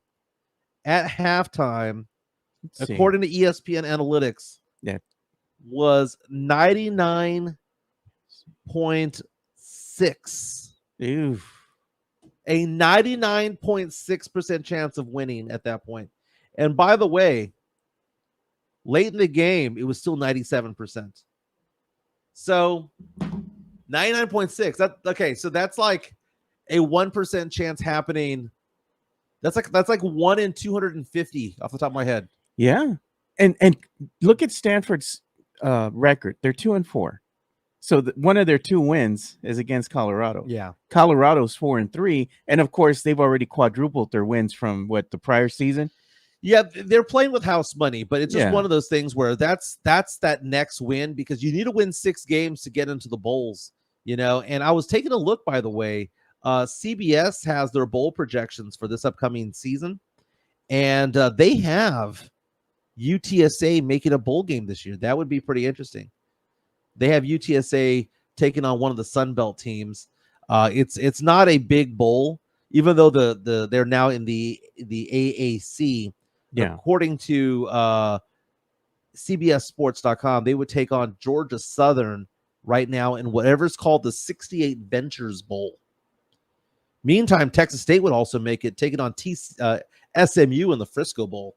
at halftime, according to ESPN analytics, was 99.6. Oof. A 99.6% chance of winning at that point. And by the way, late in the game, it was still 97%. So 99.6. So that's like a 1% chance happening. That's like 1 in 250 off the top of my head. Yeah. And look at Stanford's record. They're 2-4. So one of their 2 wins is against Colorado. Yeah. Colorado's 4-3. And of course, they've already quadrupled their wins from the prior season. Yeah, they're playing with house money, but it's just one of those things where that's that next win, because you need to win 6 games to get into the bowls, And I was taking a look, by the way, CBS has their bowl projections for this upcoming season, and they have UTSA making a bowl game this year. That would be pretty interesting. They have UTSA taking on one of the Sun Belt teams. It's not a big bowl, even though they're now in the AAC. Yeah. According to CBSSports.com, they would take on Georgia Southern right now in whatever's called the 68 Ventures Bowl. Meantime, Texas State would also make it, taking on SMU in the Frisco Bowl.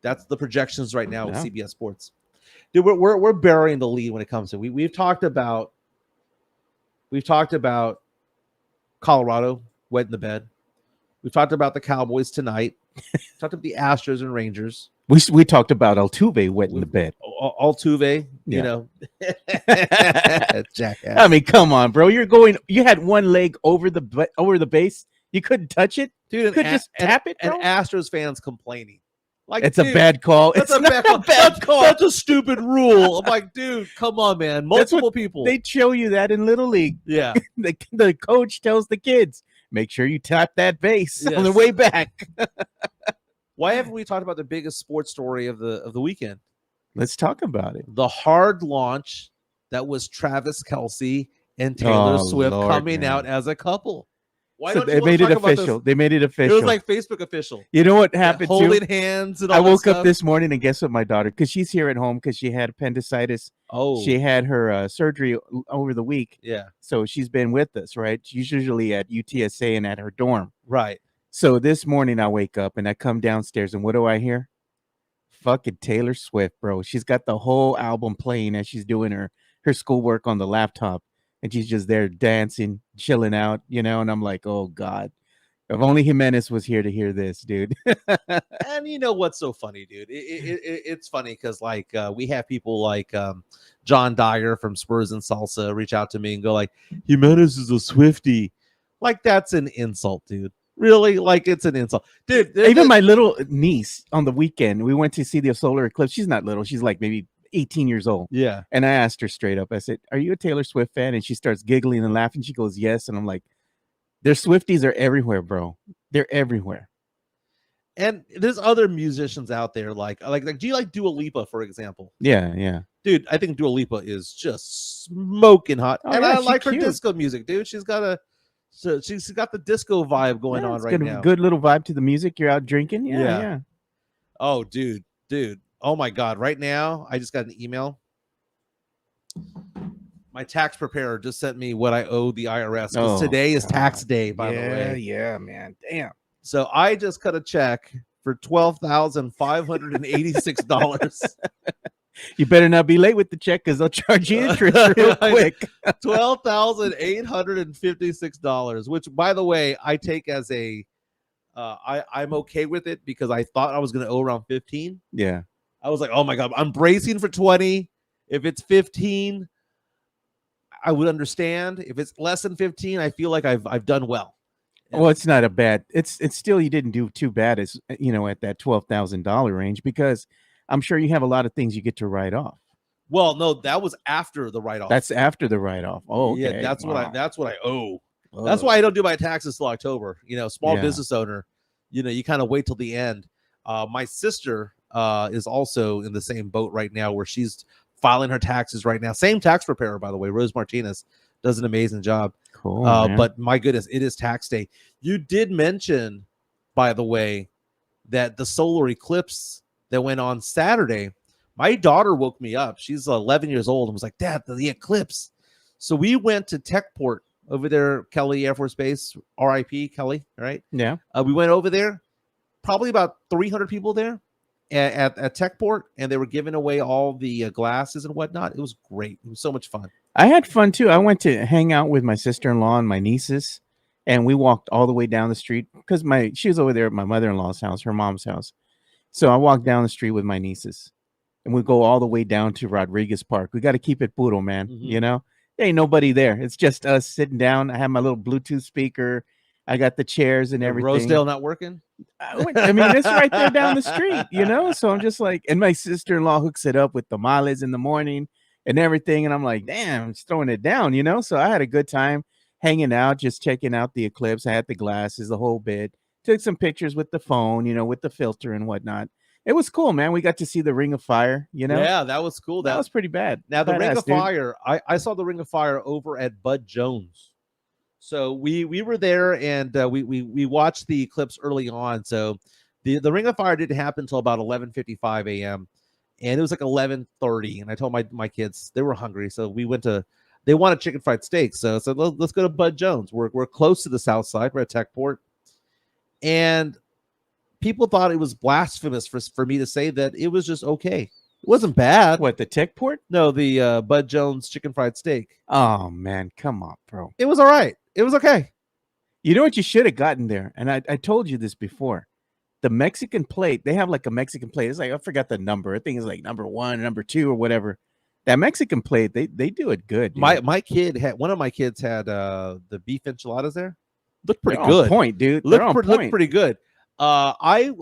That's the projections right now with CBS Sports. Dude, we're burying the lead when it comes to we've talked about Colorado wet in the bed. We've talked about the Cowboys tonight. Talked about the Astros and Rangers. We talked about Altuve wet in the bed. Altuve, jackass. I mean, come on, bro. You had one leg over the base. You couldn't touch it, dude. You could just tap it, bro? And Astros fans complaining. Like, it's a bad call. It's a bad call. That's a stupid rule. I'm like, dude, come on, man. Multiple people. They show you that in Little League. Yeah. The coach tells the kids, make sure you tap that base on the way back. Why haven't we talked about the biggest sports story of the weekend? Let's talk about it. The hard launch that was Travis Kelce and Taylor Swift Lord, coming man. out as a couple. Why So don't they you made it talk about official. this? They made it It official. was like Facebook official. You know what happened too? Holding hands and all I that woke stuff. up this morning and guess what my daughter, because she's here at home because she had appendicitis. Oh, She had her surgery over the week. yeah, So she's been with us, right? She's usually at UTSA and at her dorm. right. So this morning I wake up and I come downstairs and what do I hear? Fucking Taylor Swift, bro. She's got the whole album playing as she's doing her schoolwork on the laptop. And she's just there dancing, chilling out, and I'm like, oh God. If only Jimenez was here to hear this, dude. And you know what's so funny, dude? It's funny because like we have people like John Dyer from Spurs and Salsa reach out to me and go like, Jimenez is a Swiftie. Like that's an insult, dude. Really? Like it's an insult, dude. Even my little niece on the weekend, we went to see the solar eclipse. She's not little. She's like maybe 18 years old. Yeah. And I asked her straight up, I said, are you a Taylor Swift fan? And she starts giggling and laughing. She goes, yes. And I'm like, their Swifties are everywhere, bro. They're everywhere. And there's other musicians out there like do you like Dua Lipa, for example? Yeah. Dude, I think Dua Lipa is just smoking hot. Oh, and yeah, I she's like her cute. disco music, dude. She's got the disco vibe going on It's right got now. a good little vibe to the music. You're out drinking. Yeah. Oh, dude. Oh my God. Right now, I just got an email. My tax preparer just sent me what I owe the IRS. Oh, today is God. tax day, by the way. Yeah, man. Damn. So I just cut a check for $12,586. You better not be late with the check because they'll charge you interest real quick. $12,856, which, by the way, I take as I'm okay with it because I thought I was going to owe around 15. Yeah. I was like, oh my God, I'm bracing for 20. If it's 15, I would understand. If it's less than 15, I feel like I've done well. Well, it's not a bad. It's still you didn't do too bad as at that $12,000 range because I'm sure you have a lot of things you get to write off. Well, no, that was after the write-off. That's after the write-off. Oh, okay. Yeah, that's what I owe. Oh. That's why I don't do my taxes till October. Small Yeah. business owner, you kind of wait till the end. My sister is also in the same boat right now where she's filing her taxes right now. Same tax preparer, by the way. Rose Martinez does an amazing job. Cool. Man. But my goodness, it is tax day. You did mention, by the way, that the solar eclipse that went on Saturday, my daughter woke me up. She's 11 years old and was like, Dad, the eclipse. So we went to Techport over there, Kelly Air Force Base, RIP Kelly, right? Yeah. We went over there, probably about 300 people there at Techport, and they were giving away all the glasses and whatnot. It was great. It was so much fun. I had fun too. I went to hang out with my sister-in-law and my nieces, and we walked all the way down the street because she was over there at my mother-in-law's house, her mom's house. So I walked down the street with my nieces, and we go all the way down to Rodriguez Park. We got to keep it puro, man. Mhm. There ain't nobody there. It's just us sitting down. I have my little Bluetooth speaker. I got the chairs and everything. Rosedale not working? I mean, it's right there down the street, So I'm just like, and my sister-in-law hooks it up with tamales in the morning and everything. And I'm like, damn, just throwing it down, So I had a good time hanging out, just checking out the eclipse. I had the glasses, the whole bit. Took some pictures with the phone, with the filter and whatnot. It was cool, man. We got to see the Ring of Fire, Yeah, that was cool. That was pretty bad. Now, the Ring Badass, of dude. Fire, I saw the Ring of Fire over at Bud Jones. So we were there and we watched the eclipse early on. So the Ring of Fire didn't happen until about 11:55 a.m. And it was like 11:30. And I told my kids, they were hungry. So they wanted chicken fried steak. So let's go to Bud Jones. We're close to the south side. We're at Techport. And people thought it was blasphemous for me to say that it was just okay. It wasn't bad. What, the Techport? No, the Bud Jones chicken fried steak. Oh, man. Come on, bro. It was all right. It was okay. You know what you should have gotten there? And I told you this before. The Mexican plate, they have like a Mexican plate. It's like, I forgot the number. I think it's like number 1, number 2 or whatever. That Mexican plate, they do it good. Dude. One of my kids had the beef enchiladas there. Looked pretty They're good. On point, dude. Looked pretty good. I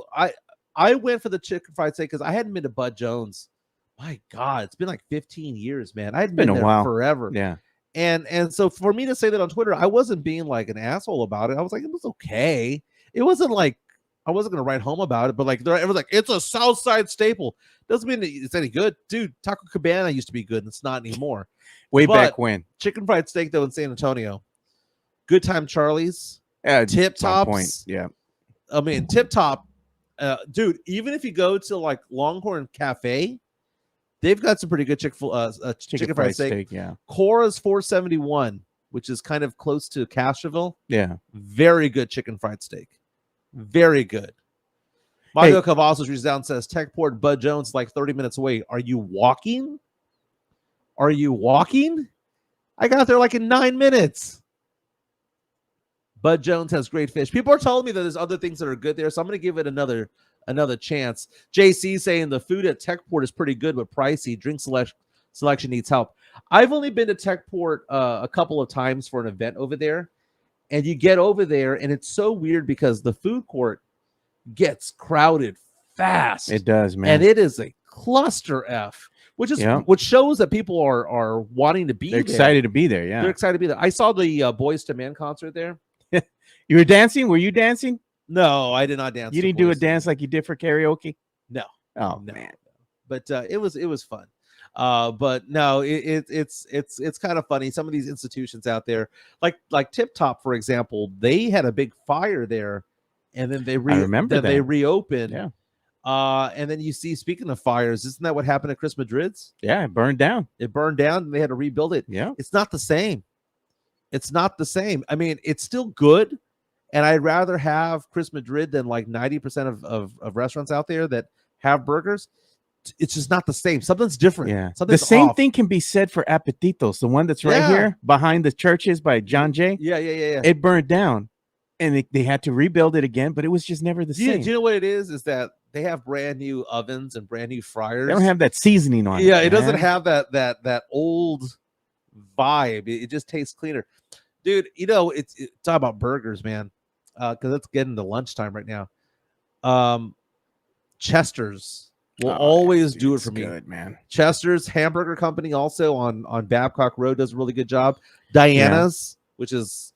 went for the chicken fried steak because I hadn't been to Bud Jones. My God, it's been like 15 years, man. I hadn't been a there while. forever. Yeah. And so for me to say that on Twitter, I wasn't being like an asshole about it. I was like, it was okay. It wasn't like I wasn't gonna write home about it, but like everyone's like, it's a South Side staple. Doesn't mean it's any good, dude. Taco Cabana used to be good, and it's not anymore. Way But back when. chicken fried steak though in San Antonio, Good Time Charlie's, Tip Tops. Yeah, I mean Tip Top, dude. Even if you go to like Longhorn Cafe, they've got some pretty good chicken fried steak. Yeah, Cora's 471, which is kind of close to Castroville. Yeah, very good chicken fried steak. Very good. Mario Cavazos reaches down and says, Techport Bud Jones like 30 minutes away. Are you walking? Are you walking? I got there like in 9 minutes. Bud Jones has great fish. People are telling me that there's other things that are good there, so I'm going to give it another chance. JC saying the food at Techport is pretty good but pricey. Drink selection needs help. I've only been to Techport a couple of times for an event over there. And you get over there, and it's so weird because the food court gets crowded fast. It does, man. And it is a cluster F, which shows that people are wanting to be there. They're excited to be there, yeah. They're excited to be there. I saw the Boys to Men concert there. You were dancing? Were you dancing? No, I did not dance. You didn't do a dance like you did for karaoke? No. Oh, no. man. But it was fun. But no, it's kind of funny. Some of these institutions out there, like Tip Top, for example, they had a big fire there, and then they they reopened. Yeah. And then you see, speaking of fires, isn't that what happened at Chris Madrid's? Yeah, it burned down. It burned down, and they had to rebuild it. Yeah, it's not the same. It's not the same. I mean, it's still good, and I'd rather have Chris Madrid than like 90% of restaurants out there that have burgers. It's just not the same. Something's different. Yeah. Something's the same off. thing can be said for Apetitos, the one that's right here behind the churches by John Jay. Yeah. It burned down, and they had to rebuild it again, but it was just never the same. Do you know what it is? Is that they have brand new ovens and brand new fryers. They don't have that seasoning on it. Yeah, it doesn't have that old vibe. It just tastes cleaner. Dude, you know, it's talk about burgers, man. Because it's getting to lunchtime right now. Chester's will always do it for me. Good, man. Chester's Hamburger Company also on Babcock Road does a really good job. Diana's, which is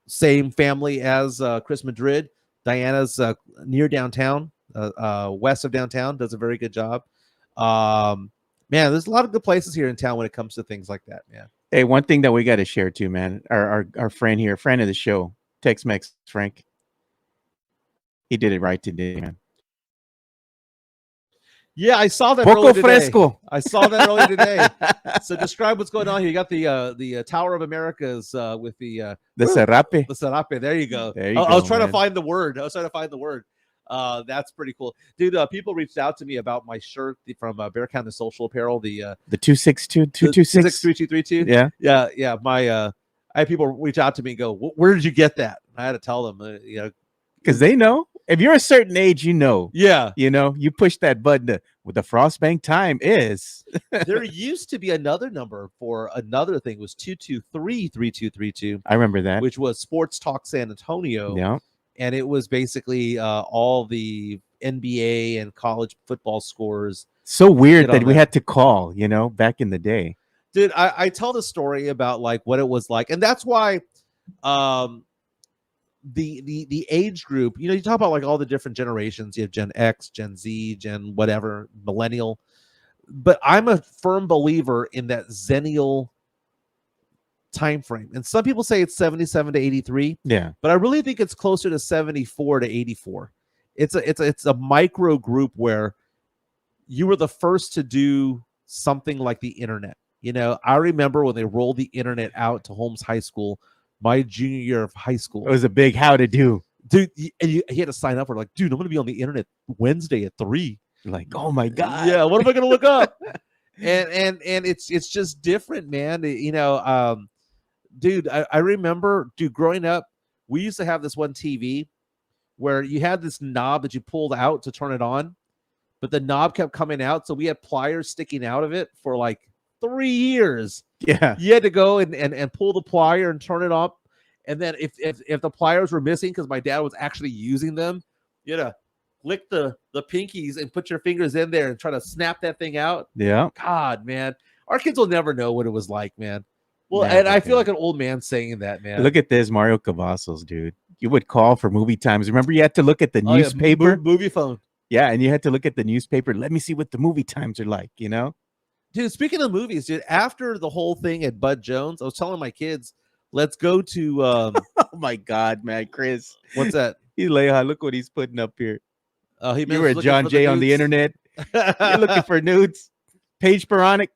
same family as Chris Madrid. Diana's near downtown, west of downtown, does a very good job. Man, there's a lot of good places here in town when it comes to things like that, man. Hey, one thing that we got to share too, man. Our friend here, friend of the show, Tex-Mex Frank. He did it right today, man. Yeah, I saw that Poco earlier fresco. today. I saw that earlier today. So describe what's going on here. You got the Tower of Americas with the Serape. The Serape. There you go. There you I was go, trying man. to find the word. That's pretty cool, dude. People reached out to me about my shirt from Bear County Social Apparel. The 262-226 3232. Yeah. I had people reach out to me and go, "Where did you get that?" I had to tell them, because they know. If you're a certain age, you know. Yeah. You know, you push that button with the Frostbank time is. There used to be another number for another thing. It was 223-3232. I remember that. Which was Sports Talk San Antonio. Yeah. And it was basically all the NBA and college football scores. So weird that we had to call, back in the day. Dude, I tell the story about like what it was like. And that's why the age group, you talk about like all the different generations. You have Gen X, Gen Z, Gen whatever, millennial. But I'm a firm believer in that Zennial time frame. And some people say it's 77 to 83. Yeah. But I really think it's closer to 74 to 84. It's a micro group where you were the first to do something like the internet. I remember when they rolled the internet out to Holmes High School, my junior year of high school. It was a big how to do. Dude, and you had to sign up for like, dude, I'm going to be on the internet Wednesday at 3. Like, oh my God. Yeah, what am I going to look up? and it's just different, man. Dude, I remember, growing up, we used to have this one TV where you had this knob that you pulled out to turn it on, but the knob kept coming out, so we had pliers sticking out of it for like 3 years. Yeah, you had to go and pull the plier and turn it up, and then if the pliers were missing because my dad was actually using them, you had to lick the pinkies and put your fingers in there and try to snap that thing out. Yeah, God, man, our kids will never know what it was like, man. Well, and I feel like an old man saying that, man. Look at this, Mario Cavazos, dude. You would call for movie times. Remember, you had to look at the newspaper. Movie phone. Yeah, and you had to look at the newspaper. Let me see what the movie times are like. Dude, speaking of movies, dude, after the whole thing at Bud Jones, I was telling my kids, let's go to Oh my God, man, Chris. What's that? Look what he's putting up here. You were at looking John for Jay the on the nudes. internet. You're looking for nudes. Paige Peronic.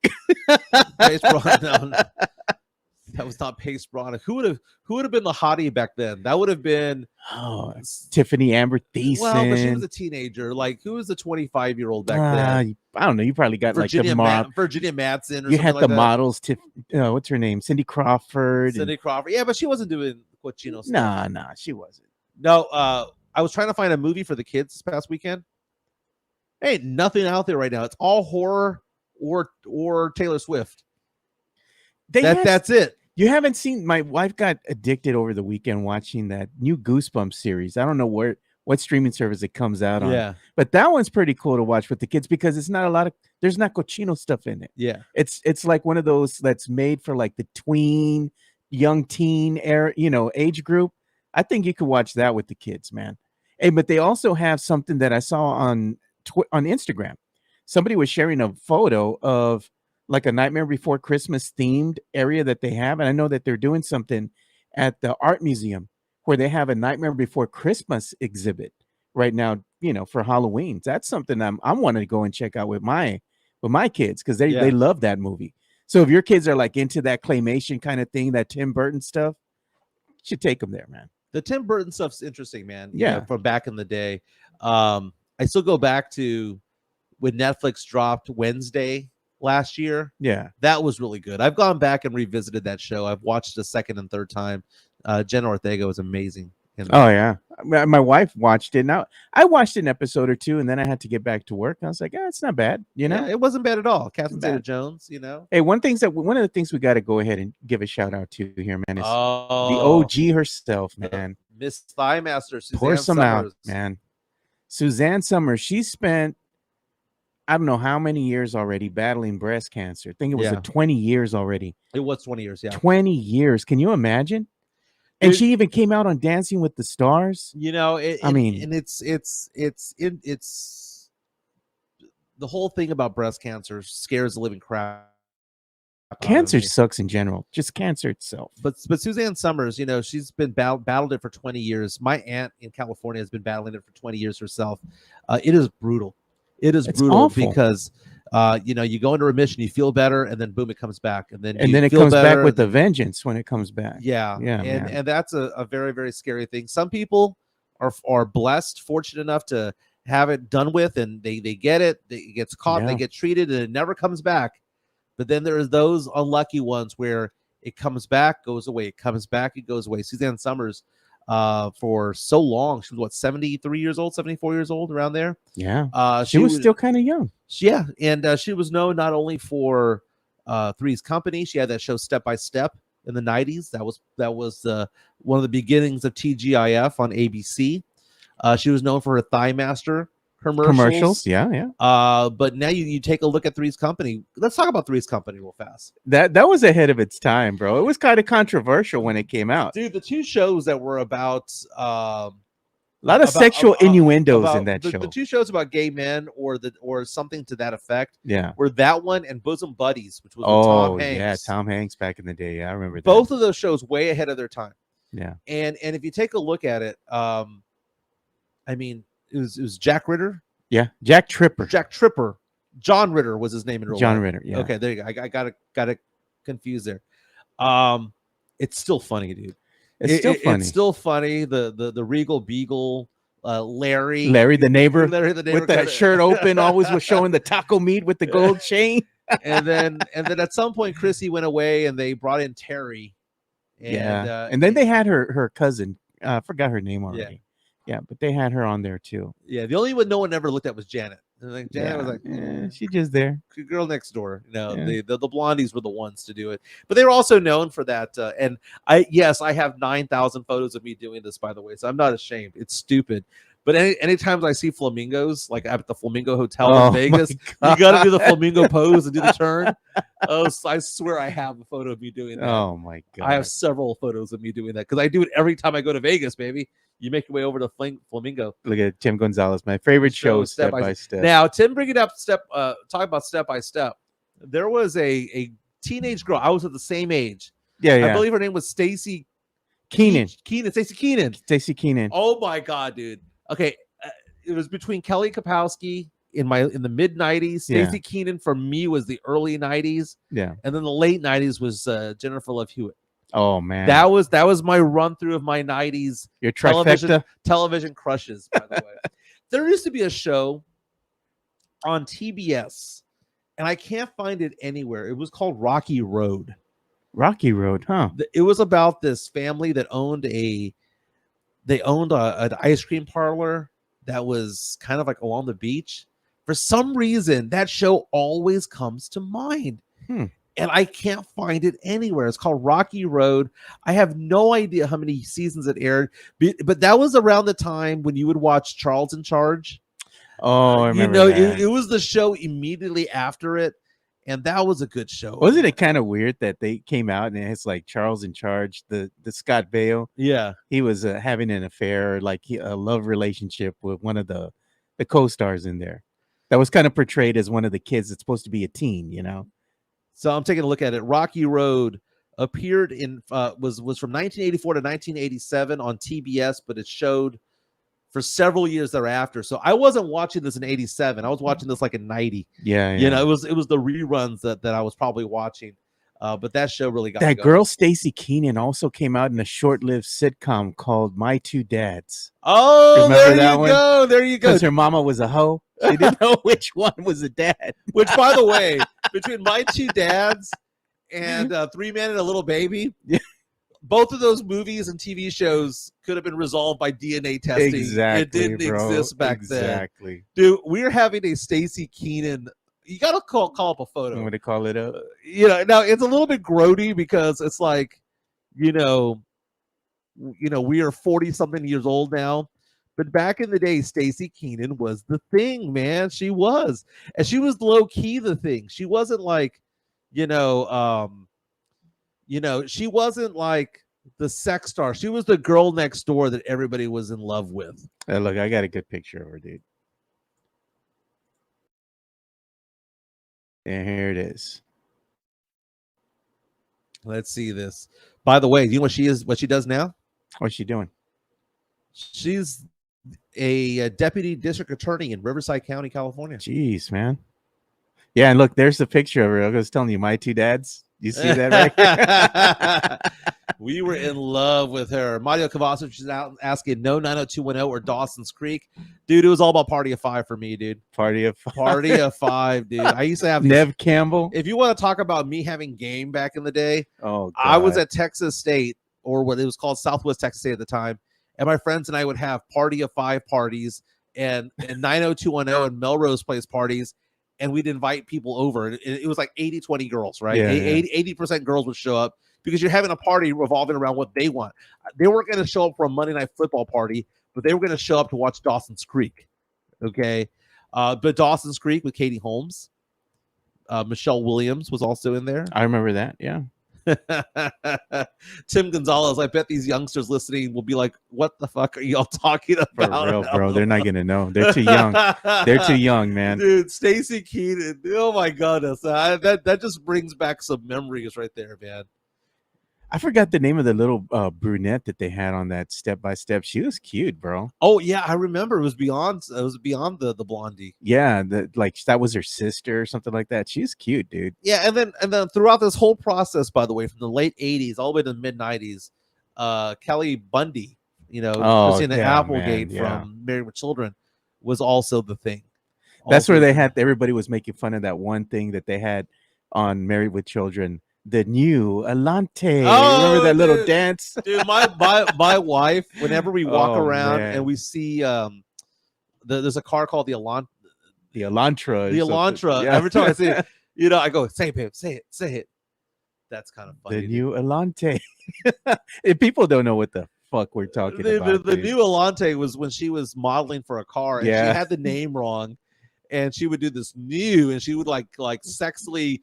Paige Peronic. No, that was not Paige Peronic. Who would have been the hottie back then? That would have been Tiffany Amber Thiessen. Well, but she was a teenager. Like, who was the 25-year-old back then? I don't know. You probably got Virginia like the Virginia Madsen. Or you something had like the that. models. What's her name? Cindy Crawford. Cindy Crawford. Yeah, but she wasn't doing cochino stuff. Nah, she wasn't. No, I was trying to find a movie for the kids this past weekend. Ain't nothing out there right now. It's all horror or Taylor Swift. That's it. You haven't seen. My wife got addicted over the weekend watching that new Goosebumps series. I don't know what streaming service it comes out on. Yeah, but that one's pretty cool to watch with the kids because it's not there's not cochino stuff in it. Yeah, it's like one of those that's made for like the young teen era, age group. I think you could watch that with the kids, man. Hey, but they also have something that I saw on Instagram. Somebody was sharing a photo of like a Nightmare Before Christmas themed area that they have. And I know that they're doing something at the art museum where they have a Nightmare Before Christmas exhibit right now, for Halloween. That's something I'm wanting to go and check out with my kids because they love that movie. So if your kids are like into that claymation kind of thing, that Tim Burton stuff, you should take them there, man. The Tim Burton stuff's interesting, man. Yeah. From back in the day. I still go back to when Netflix dropped Wednesday last year. Yeah, that was really good. I've gone back and revisited that show. I've watched it a second and third time. Jenna Ortega was amazing. Oh yeah, my wife watched it. Now I watched an episode or two, and then I had to get back to work. And I was like, it's not bad. Yeah, it wasn't bad at all. Catherine Zeta-Jones. Hey, one of the things we got to go ahead and give a shout out to here, man, is the OG herself, man, Miss Thigh Master. Pour some out, man. Suzanne Summers. She spent, I don't know how many years already battling breast cancer. I think it was 20 years already. It was 20 years, yeah. 20 years. Can you imagine? And she even came out on Dancing with the Stars. It's the whole thing about breast cancer scares the living crap. Cancer sucks in general, just cancer itself. But Suzanne Summers, she's been battled it for 20 years. My aunt in California has been battling it for 20 years herself. It is brutal. It's brutal awful. Because you go into remission, you feel better, and then boom, it comes back, and then it comes back with a vengeance when it comes back. Yeah, and that's a very, very scary thing. Some people are blessed, fortunate enough to have it done with, and they get it, it gets caught, they get treated, and it never comes back. But then there's those unlucky ones where it comes back, goes away, it comes back, it goes away. Suzanne Summers, for so long, she was 73 years old, 74 years old, around there. Yeah, she was still kind of young. Yeah, and she was known not only for Three's Company. She had that show Step by Step in the 90s. That was one of the beginnings of TGIF on ABC. She was known for her Thigh Master commercials. Yeah. But now you take a look at Three's Company. Let's talk about Three's Company real fast. That was ahead of its time, bro. It was kind of controversial when it came out. Dude, the two shows that were about a lot of sexual innuendos in that show. The two shows about gay men or something to that effect. Yeah. Were that one and Bosom Buddies, which was with Tom Hanks. Yeah, Tom Hanks back in the day. Yeah, I remember that. Both of those shows way ahead of their time. Yeah. And if you take a look at it, it was Jack Ritter. Yeah, Jack Tripper. John Ritter was his name in real life. John Ritter. Yeah. Okay, there you go. I got it confused there. It's still funny, dude. It's still funny. The Regal Beagle, Larry the neighbor, with that shirt open, always was showing the taco meat with the gold chain. and then at some point, Chrissy went away, and they brought in Terry. And then they had her cousin. I forgot her name already. Yeah, but they had her on there too. Yeah, the only one no one ever looked at was Janet. Janet was like, she's just there. Girl next door. The blondies were the ones to do it. But they were also known for that. And I have 9,000 photos of me doing this, by the way. So I'm not ashamed. It's stupid. But anytime I see flamingos, like at the Flamingo Hotel in Vegas, you God. got to do the flamingo pose and do the turn. Oh, I swear I have a photo of me doing that. Oh my God. I have several photos of me doing that because I do it every time I go to Vegas, baby. You make your way over to Flamingo. Look at Tim Gonzalez, my favorite show, Step by Step. Now, Tim bringing up talking about Step by Step. There was a teenage girl. I was at the same age. Yeah. I believe her name was Stacy Keenan. Stacy Keenan. Stacy Keenan. Oh my God, dude. Okay, it was between Kelly Kapowski in the mid 90s. Stacy Keenan for me was the early 90s. Yeah. And then the late 90s was Jennifer Love Hewitt. Oh man. That was my run through of my 90s your trifecta television crushes, by the way. There used to be a show on TBS, and I can't find it anywhere. It was called Rocky Road. Rocky Road, huh? It was about this family that owned an ice cream parlor that was kind of like along the beach. For some reason, that show always comes to mind. And I can't find it anywhere. It's called Rocky Road. I have no idea how many seasons it aired, but that was around the time when you would watch Charles in Charge. Oh, I remember that. It was the show immediately after it, and that was a good show. Wasn't it kind of weird that they came out and it's like Charles in Charge, the Scott Baio? Yeah, he was having an affair, like a love relationship with one of the co-stars in there. That was kind of portrayed as one of the kids that's supposed to be a teen, you know. So I'm taking a look at it. Rocky Road appeared in was from 1984 to 1987 on TBS, but it showed for several years thereafter. So I wasn't watching this in 87. I was watching this like in 90. Yeah. You know, it was the reruns that I was probably watching. But that show really got that me going. girl Stacy Keenan also came out in a short-lived sitcom called My Two Dads. Oh, there you go. Because her mama was a hoe. She didn't know which one was a dad. Which, by the way, between My Two Dads and 3 Men and a Little Baby, both of those movies and TV shows could have been resolved by DNA testing. Exactly, it didn't exist back then. Exactly. Dude, we're having a Stacy Keenan. You got to call up a photo. I'm going to call it up. Now it's a little bit grody because it's like, we are 40-something years old now. But back in the day, Stacy Keenan was the thing, man. She was. And she was low-key the thing. She wasn't like, she wasn't like the sex star. She was the girl next door that everybody was in love with. Look, I got a good picture of her, dude. And here it is. Let's see this. By the way, you know what she does now? What's she doing? She's a deputy district attorney in Riverside County, California. Jeez, man. Yeah, and look, there's the picture of her. I was telling you, My Two Dads. You see that right here? We were in love with her. Mario Kovacic is out asking no 90210 or Dawson's Creek. Dude, it was all about Party of Five for me, dude. Party of Five, dude. I used to have Nev Campbell. If you want to talk about me having game back in the day, God. I was at Texas State, or what it was called Southwest Texas State at the time, and my friends and I would have Party of Five parties and 90210 and Melrose Place parties. And we'd invite people over. It was like 80-20 girls, right? Yeah, 80% girls would show up because you're having a party revolving around what they want. They weren't going to show up for a Monday Night Football party, but they were going to show up to watch Dawson's Creek. Okay. But Dawson's Creek with Katie Holmes. Michelle Williams was also in there. I remember that. Yeah. Tim Gonzalez, I bet these youngsters listening will be like, what the fuck are y'all talking about? For real, bro. They're not gonna know. They're too young. They're too young, man. Dude, Stacy Keenan. Oh my goodness. That just brings back some memories right there, man. I forgot the name of the little brunette that they had on that Step by Step. She was cute, bro. Oh yeah, I remember. It was beyond the blondie. Yeah, that was her sister or something like that. She's cute, dude. Yeah, and then throughout this whole process, by the way, from the late 80s all the way to the mid 90s, Kelly Bundy, Christina Applegate from Married with Children, was also the thing. That's where they had everybody was making fun of that one thing that they had on Married with Children. The new Alante. Oh, remember that little dance? Dude, my wife, whenever we walk around and we see there's a car called the Elantra. The Elantra. The Elantra. Yeah. Every time I see it, I go, say it, babe, say it. That's kind of funny. The new Alante. If people don't know what the fuck we're talking about. The new Alante was when she was modeling for a car, and she had the name wrong, and she would do this new, and she would like sexily,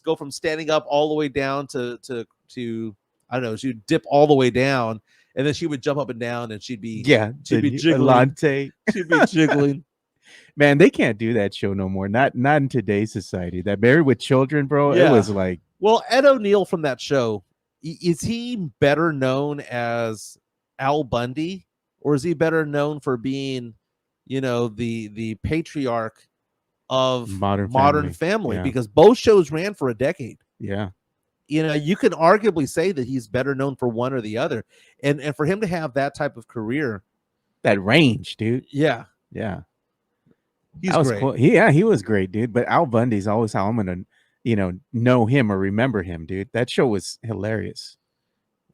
go from standing up all the way down to I don't know, she would dip all the way down, and then she would jump up and down, and she'd be jiggling. Alante. She'd be jiggling. Man, they can't do that show no more. Not in today's society. That Married with Children, bro. It was like, well, Ed O'Neill from that show, is he better known as Al Bundy, or is he better known for being, the patriarch of Modern Family? Yeah. Because both shows ran for a decade. Yeah. You can arguably say that he's better known for one or the other, and for him to have that type of career, that range, dude. Yeah. He's great. Cool. He was great, dude. But Al Bundy's always how I'm gonna, know him or remember him, dude. That show was hilarious.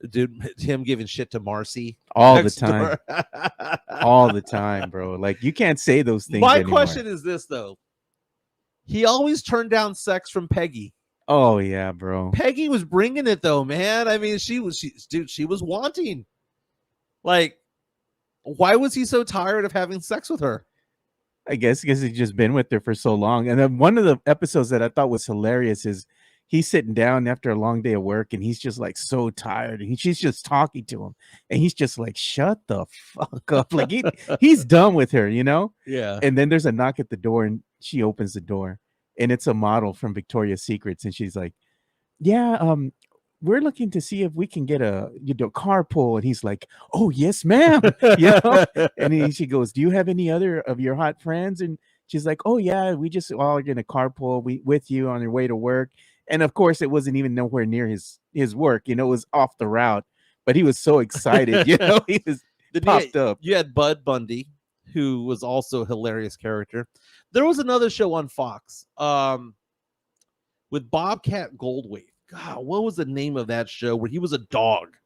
Dude, him giving shit to Marcy all the time. All the time, bro. Like, you can't say those things anymore. Question is this, though. He always turned down sex from Peggy. Oh yeah, bro. Peggy was bringing it, though, man. I mean, she was wanting. Like, why was he so tired of having sex with her? I guess because he's just been with her for so long. And then one of the episodes that I thought was hilarious is he's sitting down after a long day of work, and he's just like so tired, and she's just talking to him, and he's just like, shut the fuck up. Like he's done with her, Yeah. And then there's a knock at the door, and she opens the door, and it's a model from Victoria's Secrets, and she's like, yeah, we're looking to see if we can get a carpool. And he's like, oh yes, ma'am. And she goes, do you have any other of your hot friends? And she's like, oh yeah, we just all are gonna carpool with you on your way to work. And of course, it wasn't even nowhere near his work. It was off the route, but he was so excited. He was popped up. You had Bud Bundy, who was also a hilarious character. There was another show on Fox with Bobcat Goldthwait. God, what was the name of that show where he was a dog?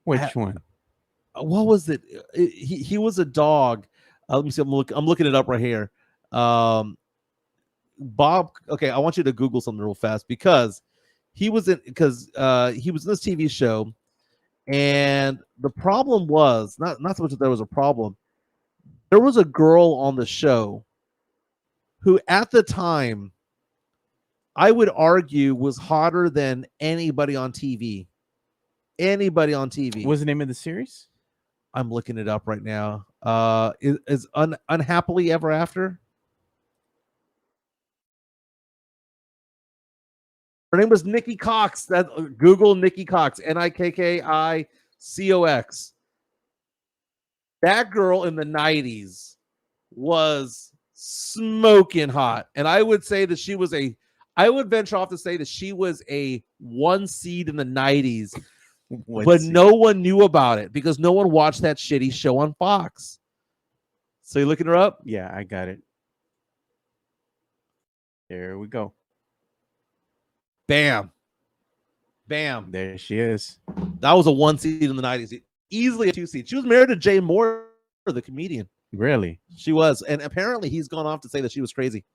Which one? What was it? He was a dog. Let me see. I'm looking it up right here. Bob. Okay, I want you to Google something real fast because he was in this TV show, and the problem was not so much that there was a problem. There was a girl on the show who, at the time, I would argue was hotter than anybody on TV. Anybody on TV. What was the name of the series? I'm looking it up right now. Is Unhappily Ever After? Her name was Nikki Cox. That Google Nikki Cox. Nikkikox. That girl in the 90s was smoking hot. And I would say that I would venture off to say that she was a 1 seed in the 90s, but no one knew about it because no one watched that shitty show on Fox. So you looking her up? Yeah, I got it. There we go. Bam. There she is. That was a 1 seed in the 90s. Easily a 2 seed. She was married to Jay Moore, the comedian. Really? She was. And apparently he's gone off to say that she was crazy.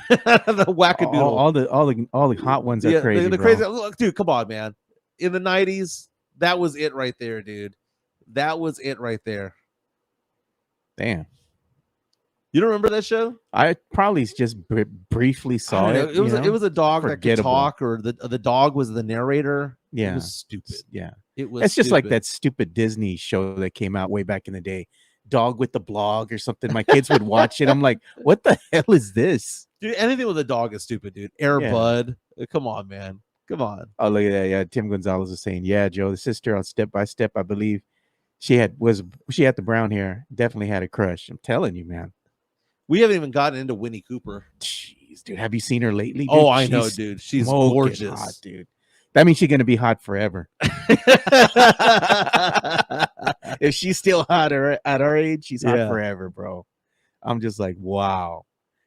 The wackadoodle. All the hot ones are crazy. The crazy. Look, dude, come on, man. In the 90s, that was it right there, dude. That was it right there. Damn. You don't remember that show? I probably just briefly saw it. It was a dog that could talk, or the dog was the narrator. Yeah. It was stupid. Yeah. It was. It's just like that stupid Disney show that came out way back in the day, Dog with the Blog or something. My kids would watch it. I'm like, what the hell is this? Dude, anything with a dog is stupid, dude. Air Bud. Come on, man. Come on. Oh, look at that. Yeah, Tim Gonzalez was saying, yeah, Joe, the sister on Step by Step, I believe she had the brown hair. Definitely had a crush. I'm telling you, man. We haven't even gotten into Winnie Cooper. Jeez, dude. Have you seen her lately? Dude? Oh, I know, dude. She's gorgeous. Hot, dude. That means she's going to be hot forever. If she's still hot at our age, she's hot forever, bro. I'm just like, wow.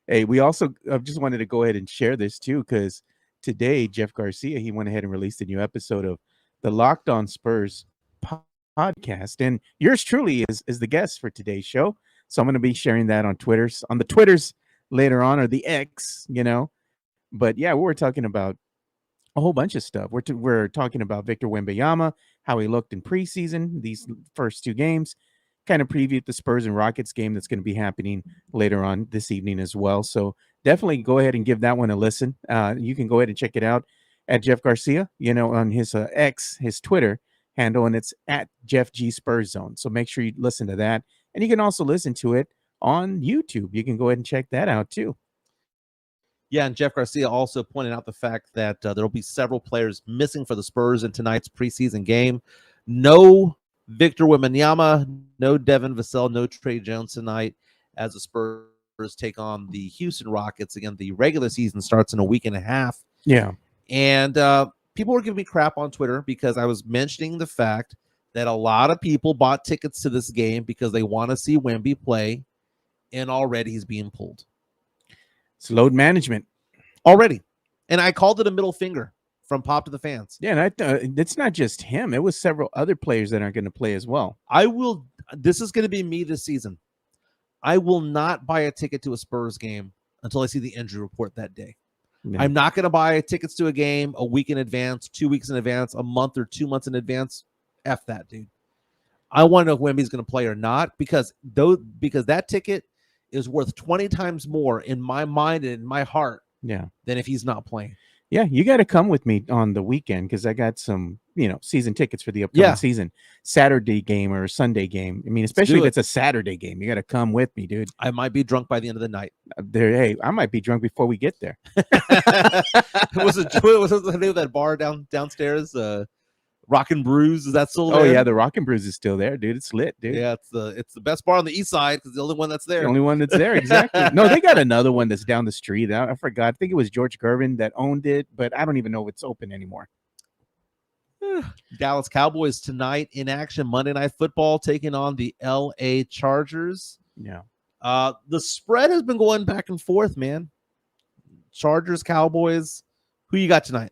Hey, we also just wanted to go ahead and share this too, because today, Jeff Garcia, he went ahead and released a new episode of the Locked On Spurs podcast. And yours truly is the guest for today's show. So I'm going to be sharing that on the Twitters later on, or the X, But yeah, we were talking about a whole bunch of stuff. We're talking about Victor Wembanyama, how he looked in preseason, these first 2 games. Kind of previewed the Spurs and Rockets game that's going to be happening later on this evening as well. So definitely go ahead and give that one a listen. You can go ahead and check it out at Jeff Garcia, on his X, his Twitter handle, and it's at Jeff G Spurs Zone. So make sure you listen to that. And you can also listen to it on YouTube. You can go ahead and check that out too. Yeah, and Jeff Garcia also pointed out the fact that there will be several players missing for the Spurs in tonight's preseason game. No Victor Wembanyama, no Devin Vassell, no Trey Jones tonight as the Spurs take on the Houston Rockets. Again, the regular season starts in a week and a half. Yeah. And people were giving me crap on Twitter because I was mentioning the fact that a lot of people bought tickets to this game because they want to see Wemby play, and already he's being pulled. It's load management. Already. And I called it a middle finger from Pop to the fans. Yeah, and it's not just him. It was several other players that aren't going to play as well. This is going to be me this season. I will not buy a ticket to a Spurs game until I see the injury report that day. Yeah. I'm not going to buy tickets to a game a week in advance, 2 weeks in advance, a month or 2 months in advance. F that, dude. I want to know if Wemby's going to play or not because that ticket is worth 20 times more in my mind and in my heart than if he's not playing. Yeah, you got to come with me on the weekend because I got some, season tickets for the upcoming season. Saturday game or Sunday game. I mean, especially if it's a Saturday game, you got to come with me, dude. I might be drunk by the end of the night. Hey, I might be drunk before we get there. What was the name of that bar downstairs? Rock and Brews, is that still there? Oh yeah, the Rock and Brews is still there, dude. It's lit, dude. Yeah, it's the best bar on the east side because the only one that's there. The only one that's there, exactly. No, they got another one that's down the street. I forgot. I think it was George Gervin that owned it, but I don't even know if it's open anymore. Dallas Cowboys tonight in action. Monday Night Football taking on the LA Chargers. Yeah. The spread has been going back and forth, man. Chargers, Cowboys. Who you got tonight?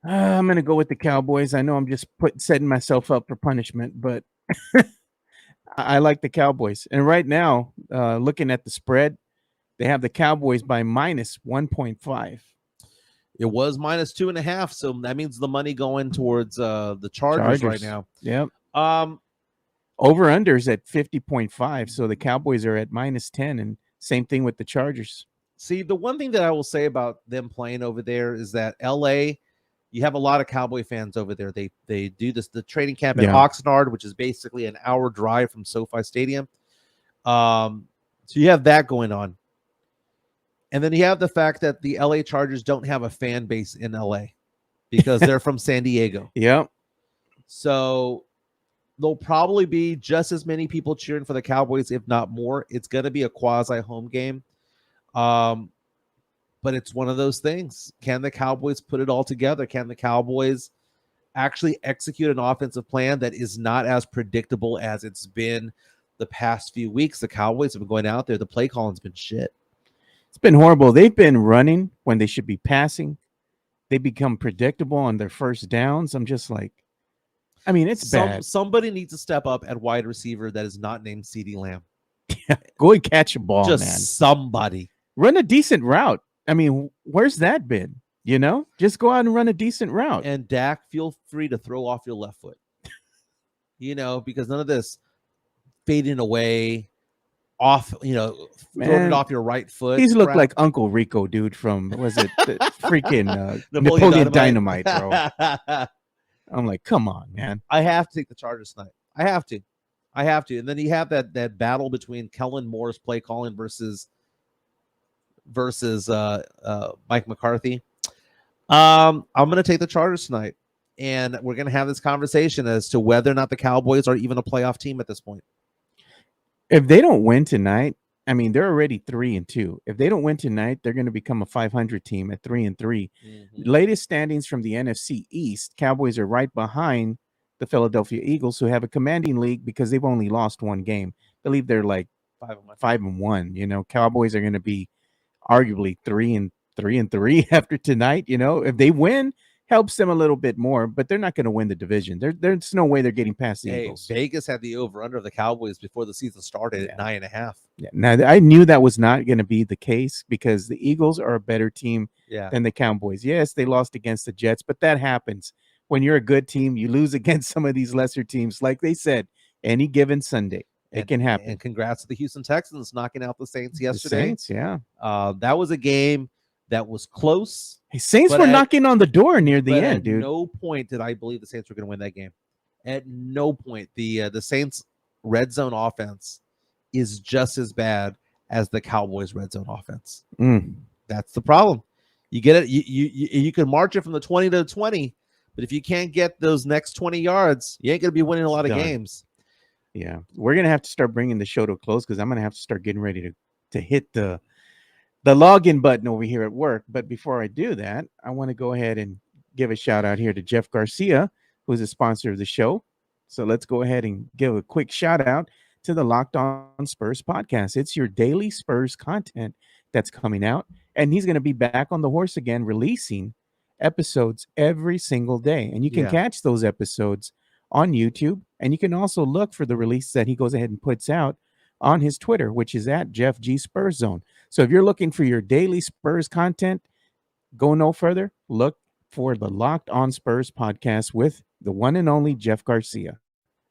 I'm going to go with the Cowboys. I know I'm just setting myself up for punishment, but I like the Cowboys. And right now, looking at the spread, they have the Cowboys by minus 1.5. It was minus 2.5, so that means the money going towards the Chargers right now. Yep. Over-unders at 50.5, so the Cowboys are at minus 10, and same thing with the Chargers. See, the one thing that I will say about them playing over there is that L.A., you have a lot of Cowboy fans over there. They do the training camp in Oxnard, which is basically an hour drive from SoFi Stadium. So you have that going on. And then you have the fact that the LA Chargers don't have a fan base in LA because they're from San Diego. Yep. So there'll probably be just as many people cheering for the Cowboys, if not more. It's going to be a quasi home game. But it's one of those things. Can the Cowboys put it all together? Can the Cowboys actually execute an offensive plan that is not as predictable as it's been the past few weeks? The Cowboys have been going out there. The play calling's been shit. It's been horrible. They've been running when they should be passing. They become predictable on their first downs. I'm just like, I mean, it's bad. Somebody needs to step up at wide receiver that is not named CeeDee Lamb. Go and catch a ball, just man. Somebody. Run a decent route. I mean, where's that been? Just go out and run a decent route. And Dak, feel free to throw off your left foot. Because none of this fading away off, throwing it off your right foot. He's looked like Uncle Rico, dude, from, was it the freaking Napoleon Dynamite, bro? I'm like, come on, man. I have to take the Chargers tonight. I have to. And then you have that battle between Kellen Moore's play calling versus Mike McCarthy. I'm going to take the Chargers tonight, and we're going to have this conversation as to whether or not the Cowboys are even a playoff team at this point. If they don't win tonight, I mean, they're already 3-2. If they don't win tonight, they're going to become a 500 team at 3-3. Mm-hmm. Latest standings from the NFC East, Cowboys are right behind the Philadelphia Eagles, who have a commanding lead because they've only lost one game. I believe they're like 5-1. Cowboys are going to be arguably 3-3 after tonight. If they win, helps them a little bit more, but they're not going to win the division. There's no way they're getting past the Eagles. Vegas had the over-under of the Cowboys before the season started at 9.5. Yeah. Now, I knew that was not going to be the case because the Eagles are a better team than the Cowboys. Yes, they lost against the Jets, but that happens when you're a good team, you lose against some of these lesser teams. Like they said, any given Sunday, it can happen. And congrats to the Houston Texans knocking out the Saints yesterday. The Saints, yeah. That was a game that was close. Hey, Saints were knocking on the door near the end, dude. At no point did I believe the Saints were going to win that game. At no point. The Saints red zone offense is just as bad as the Cowboys red zone offense. That's the problem. You get it. You can march it from the 20 to the 20, but if you can't get those next 20 yards, you ain't going to be winning a lot of games. Yeah, we're going to have to start bringing the show to a close because I'm going to have to start getting ready to hit the login button over here at work. But before I do that, I want to go ahead and give a shout out here to Jeff Garcia, who's a sponsor of the show. So let's go ahead and give a quick shout out to the Locked On Spurs podcast. It's your daily Spurs content that's coming out, and he's going to be back on the horse again, releasing episodes every single day. And you can catch those episodes on YouTube, and you can also look for the release that he goes ahead and puts out on his Twitter, which is at Jeff G Spurs Zone. So if you're looking for your daily Spurs content, go no further. Look for the Locked On Spurs podcast with the one and only Jeff Garcia.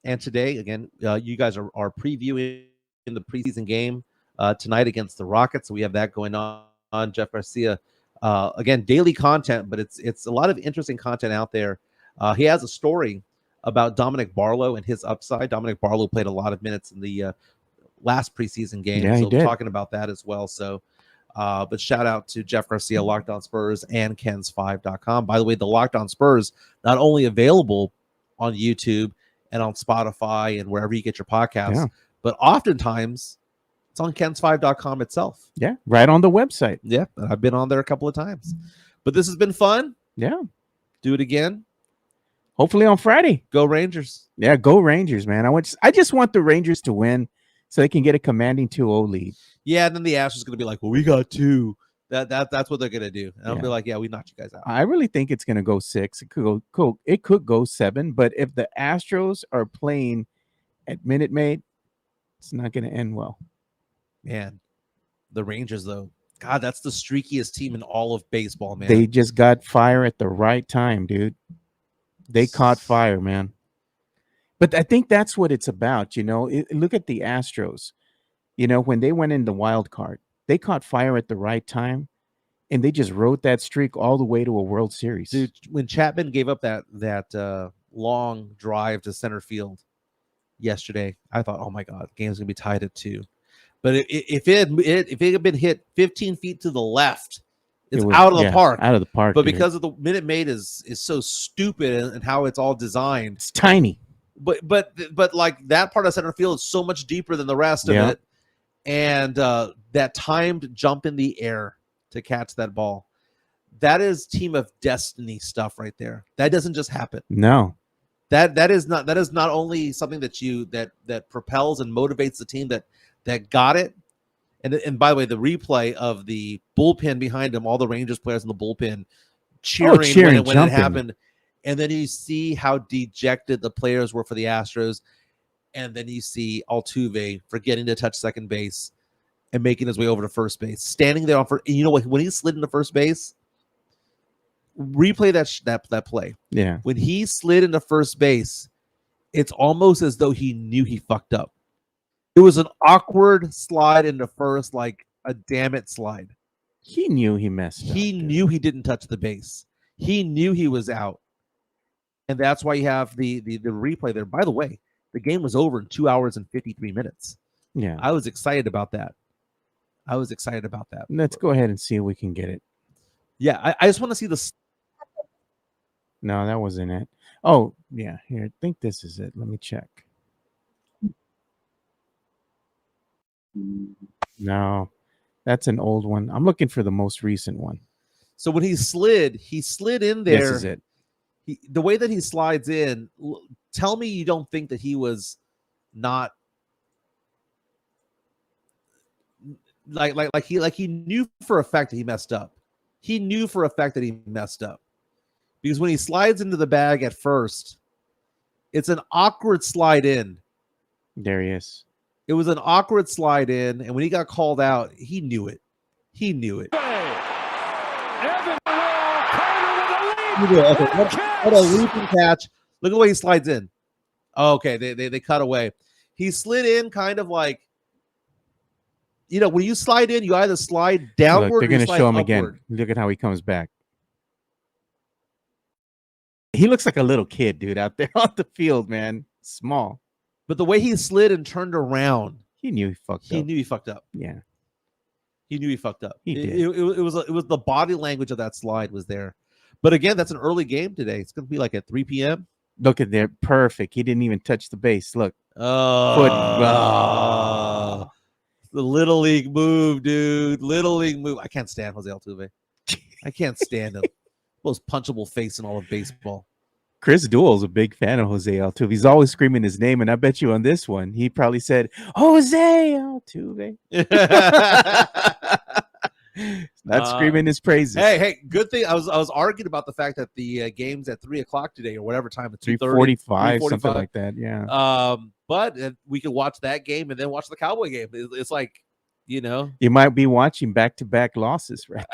And today, again, you guys are previewing the preseason game tonight against the Rockets. So we have that going on. Jeff Garcia, again, daily content, but it's a lot of interesting content out there. He has a story about Dominic Barlow and his upside. Dominic Barlow played a lot of minutes in the last preseason game. Yeah, so we're talking about that as well. So, but shout out to Jeff Garcia, Locked On Spurs, and Kens5.com. By the way, the Locked On Spurs, not only available on YouTube and on Spotify and wherever you get your podcasts, but oftentimes it's on Kens5.com itself. Yeah, right on the website. Yeah, I've been on there a couple of times. But this has been fun. Yeah. Do it again. Hopefully on Friday. Go Rangers. Yeah, go Rangers, man. I just want the Rangers to win so they can get a commanding 2-0 lead. Yeah, and then the Astros going to be like, well, we got 2. That's what they're going to do. And I'll be like, yeah, we knocked you guys out. I really think it's going to go 6. It could go 7, but if the Astros are playing at Minute Maid, it's not going to end well. Man, the Rangers, though, God, that's the streakiest team in all of baseball, man. They just got fire at the right time, dude. They caught fire, man. But I think that's what it's about, you know. Look at the Astros. You know, when they went in the wild card, they caught fire at the right time, and they just rode that streak all the way to a World Series. Dude, when Chapman gave up that long drive to center field yesterday, I thought, oh my God, the game's gonna be tied at 2. But if it had been hit 15 feet to the left, it's out of the park. Out of the park. But because of the Minute Maid is so stupid and how it's all designed, it's tiny. But like that part of center field is so much deeper than the rest of it. And that timed jump in the air to catch that ball, that is team of destiny stuff right there. That doesn't just happen. No. That is not only something that propels and motivates the team that got it. And by the way, the replay of the bullpen behind him, all the Rangers players in the bullpen cheering when it happened. And then you see how dejected the players were for the Astros. And then you see Altuve forgetting to touch second base and making his way over to first base, standing there on first. And you know what? When he slid into first base, replay that play. Yeah. When he slid into first base, it's almost as though he knew he fucked up. It was an awkward slide into first, like a damn it slide. He knew he messed up. He knew he didn't touch the base. He knew he was out. And that's why you have the replay there. By the way, the game was over in 2 hours and 53 minutes. Yeah. I was excited about that. Let's go ahead and see if we can get it. Yeah, I just want to see the... No, that wasn't it. Oh, yeah. Here, I think this is it. Let me check. No, that's an old one. I'm looking for the most recent one. So when he slid in there. This is it. The way that he slides in, tell me you don't think that he was not like he knew for a fact that he messed up. He knew for a fact that he messed up. Because when he slides into the bag at first, it's an awkward slide in. There he is. It was an awkward slide in, and when he got called out, he knew it. He knew it. Evan Carter with a lead. What a leaping catch. Look at the way he slides in. Oh, okay, they cut away. He slid in kind of like, when you slide in, you either slide downward Look, they're going to show him upward. again. Look at how he comes back. He looks like a little kid, dude, out there on the field, man. Small. But the way he slid and turned around, he knew he fucked up. He knew he fucked up. Yeah. He knew he fucked up. He did. It was the body language of that slide was there. But again, that's an early game today. It's going to be like at 3 p.m. Look at there. Perfect. He didn't even touch the base. Look. The little league move, dude. Little league move. I can't stand Jose Altuve. I can't stand him. Most punchable face in all of baseball. Chris Duell's a big fan of Jose Altuve. He's always screaming his name, and I bet you on this one, he probably said, Jose Altuve. Not screaming his praises. Hey, good thing. I was arguing about the fact that the game's at 3 o'clock today or whatever time. 3:45, something like that. Yeah. But we could watch that game and then watch the Cowboy game. It's like, you might be watching back-to-back losses, right?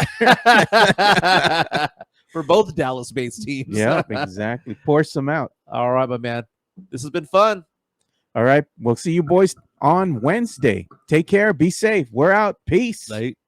For both Dallas-based teams. Yeah, exactly. Pour some out. All right, my man. This has been fun. All right. We'll see you boys on Wednesday. Take care. Be safe. We're out. Peace. Late.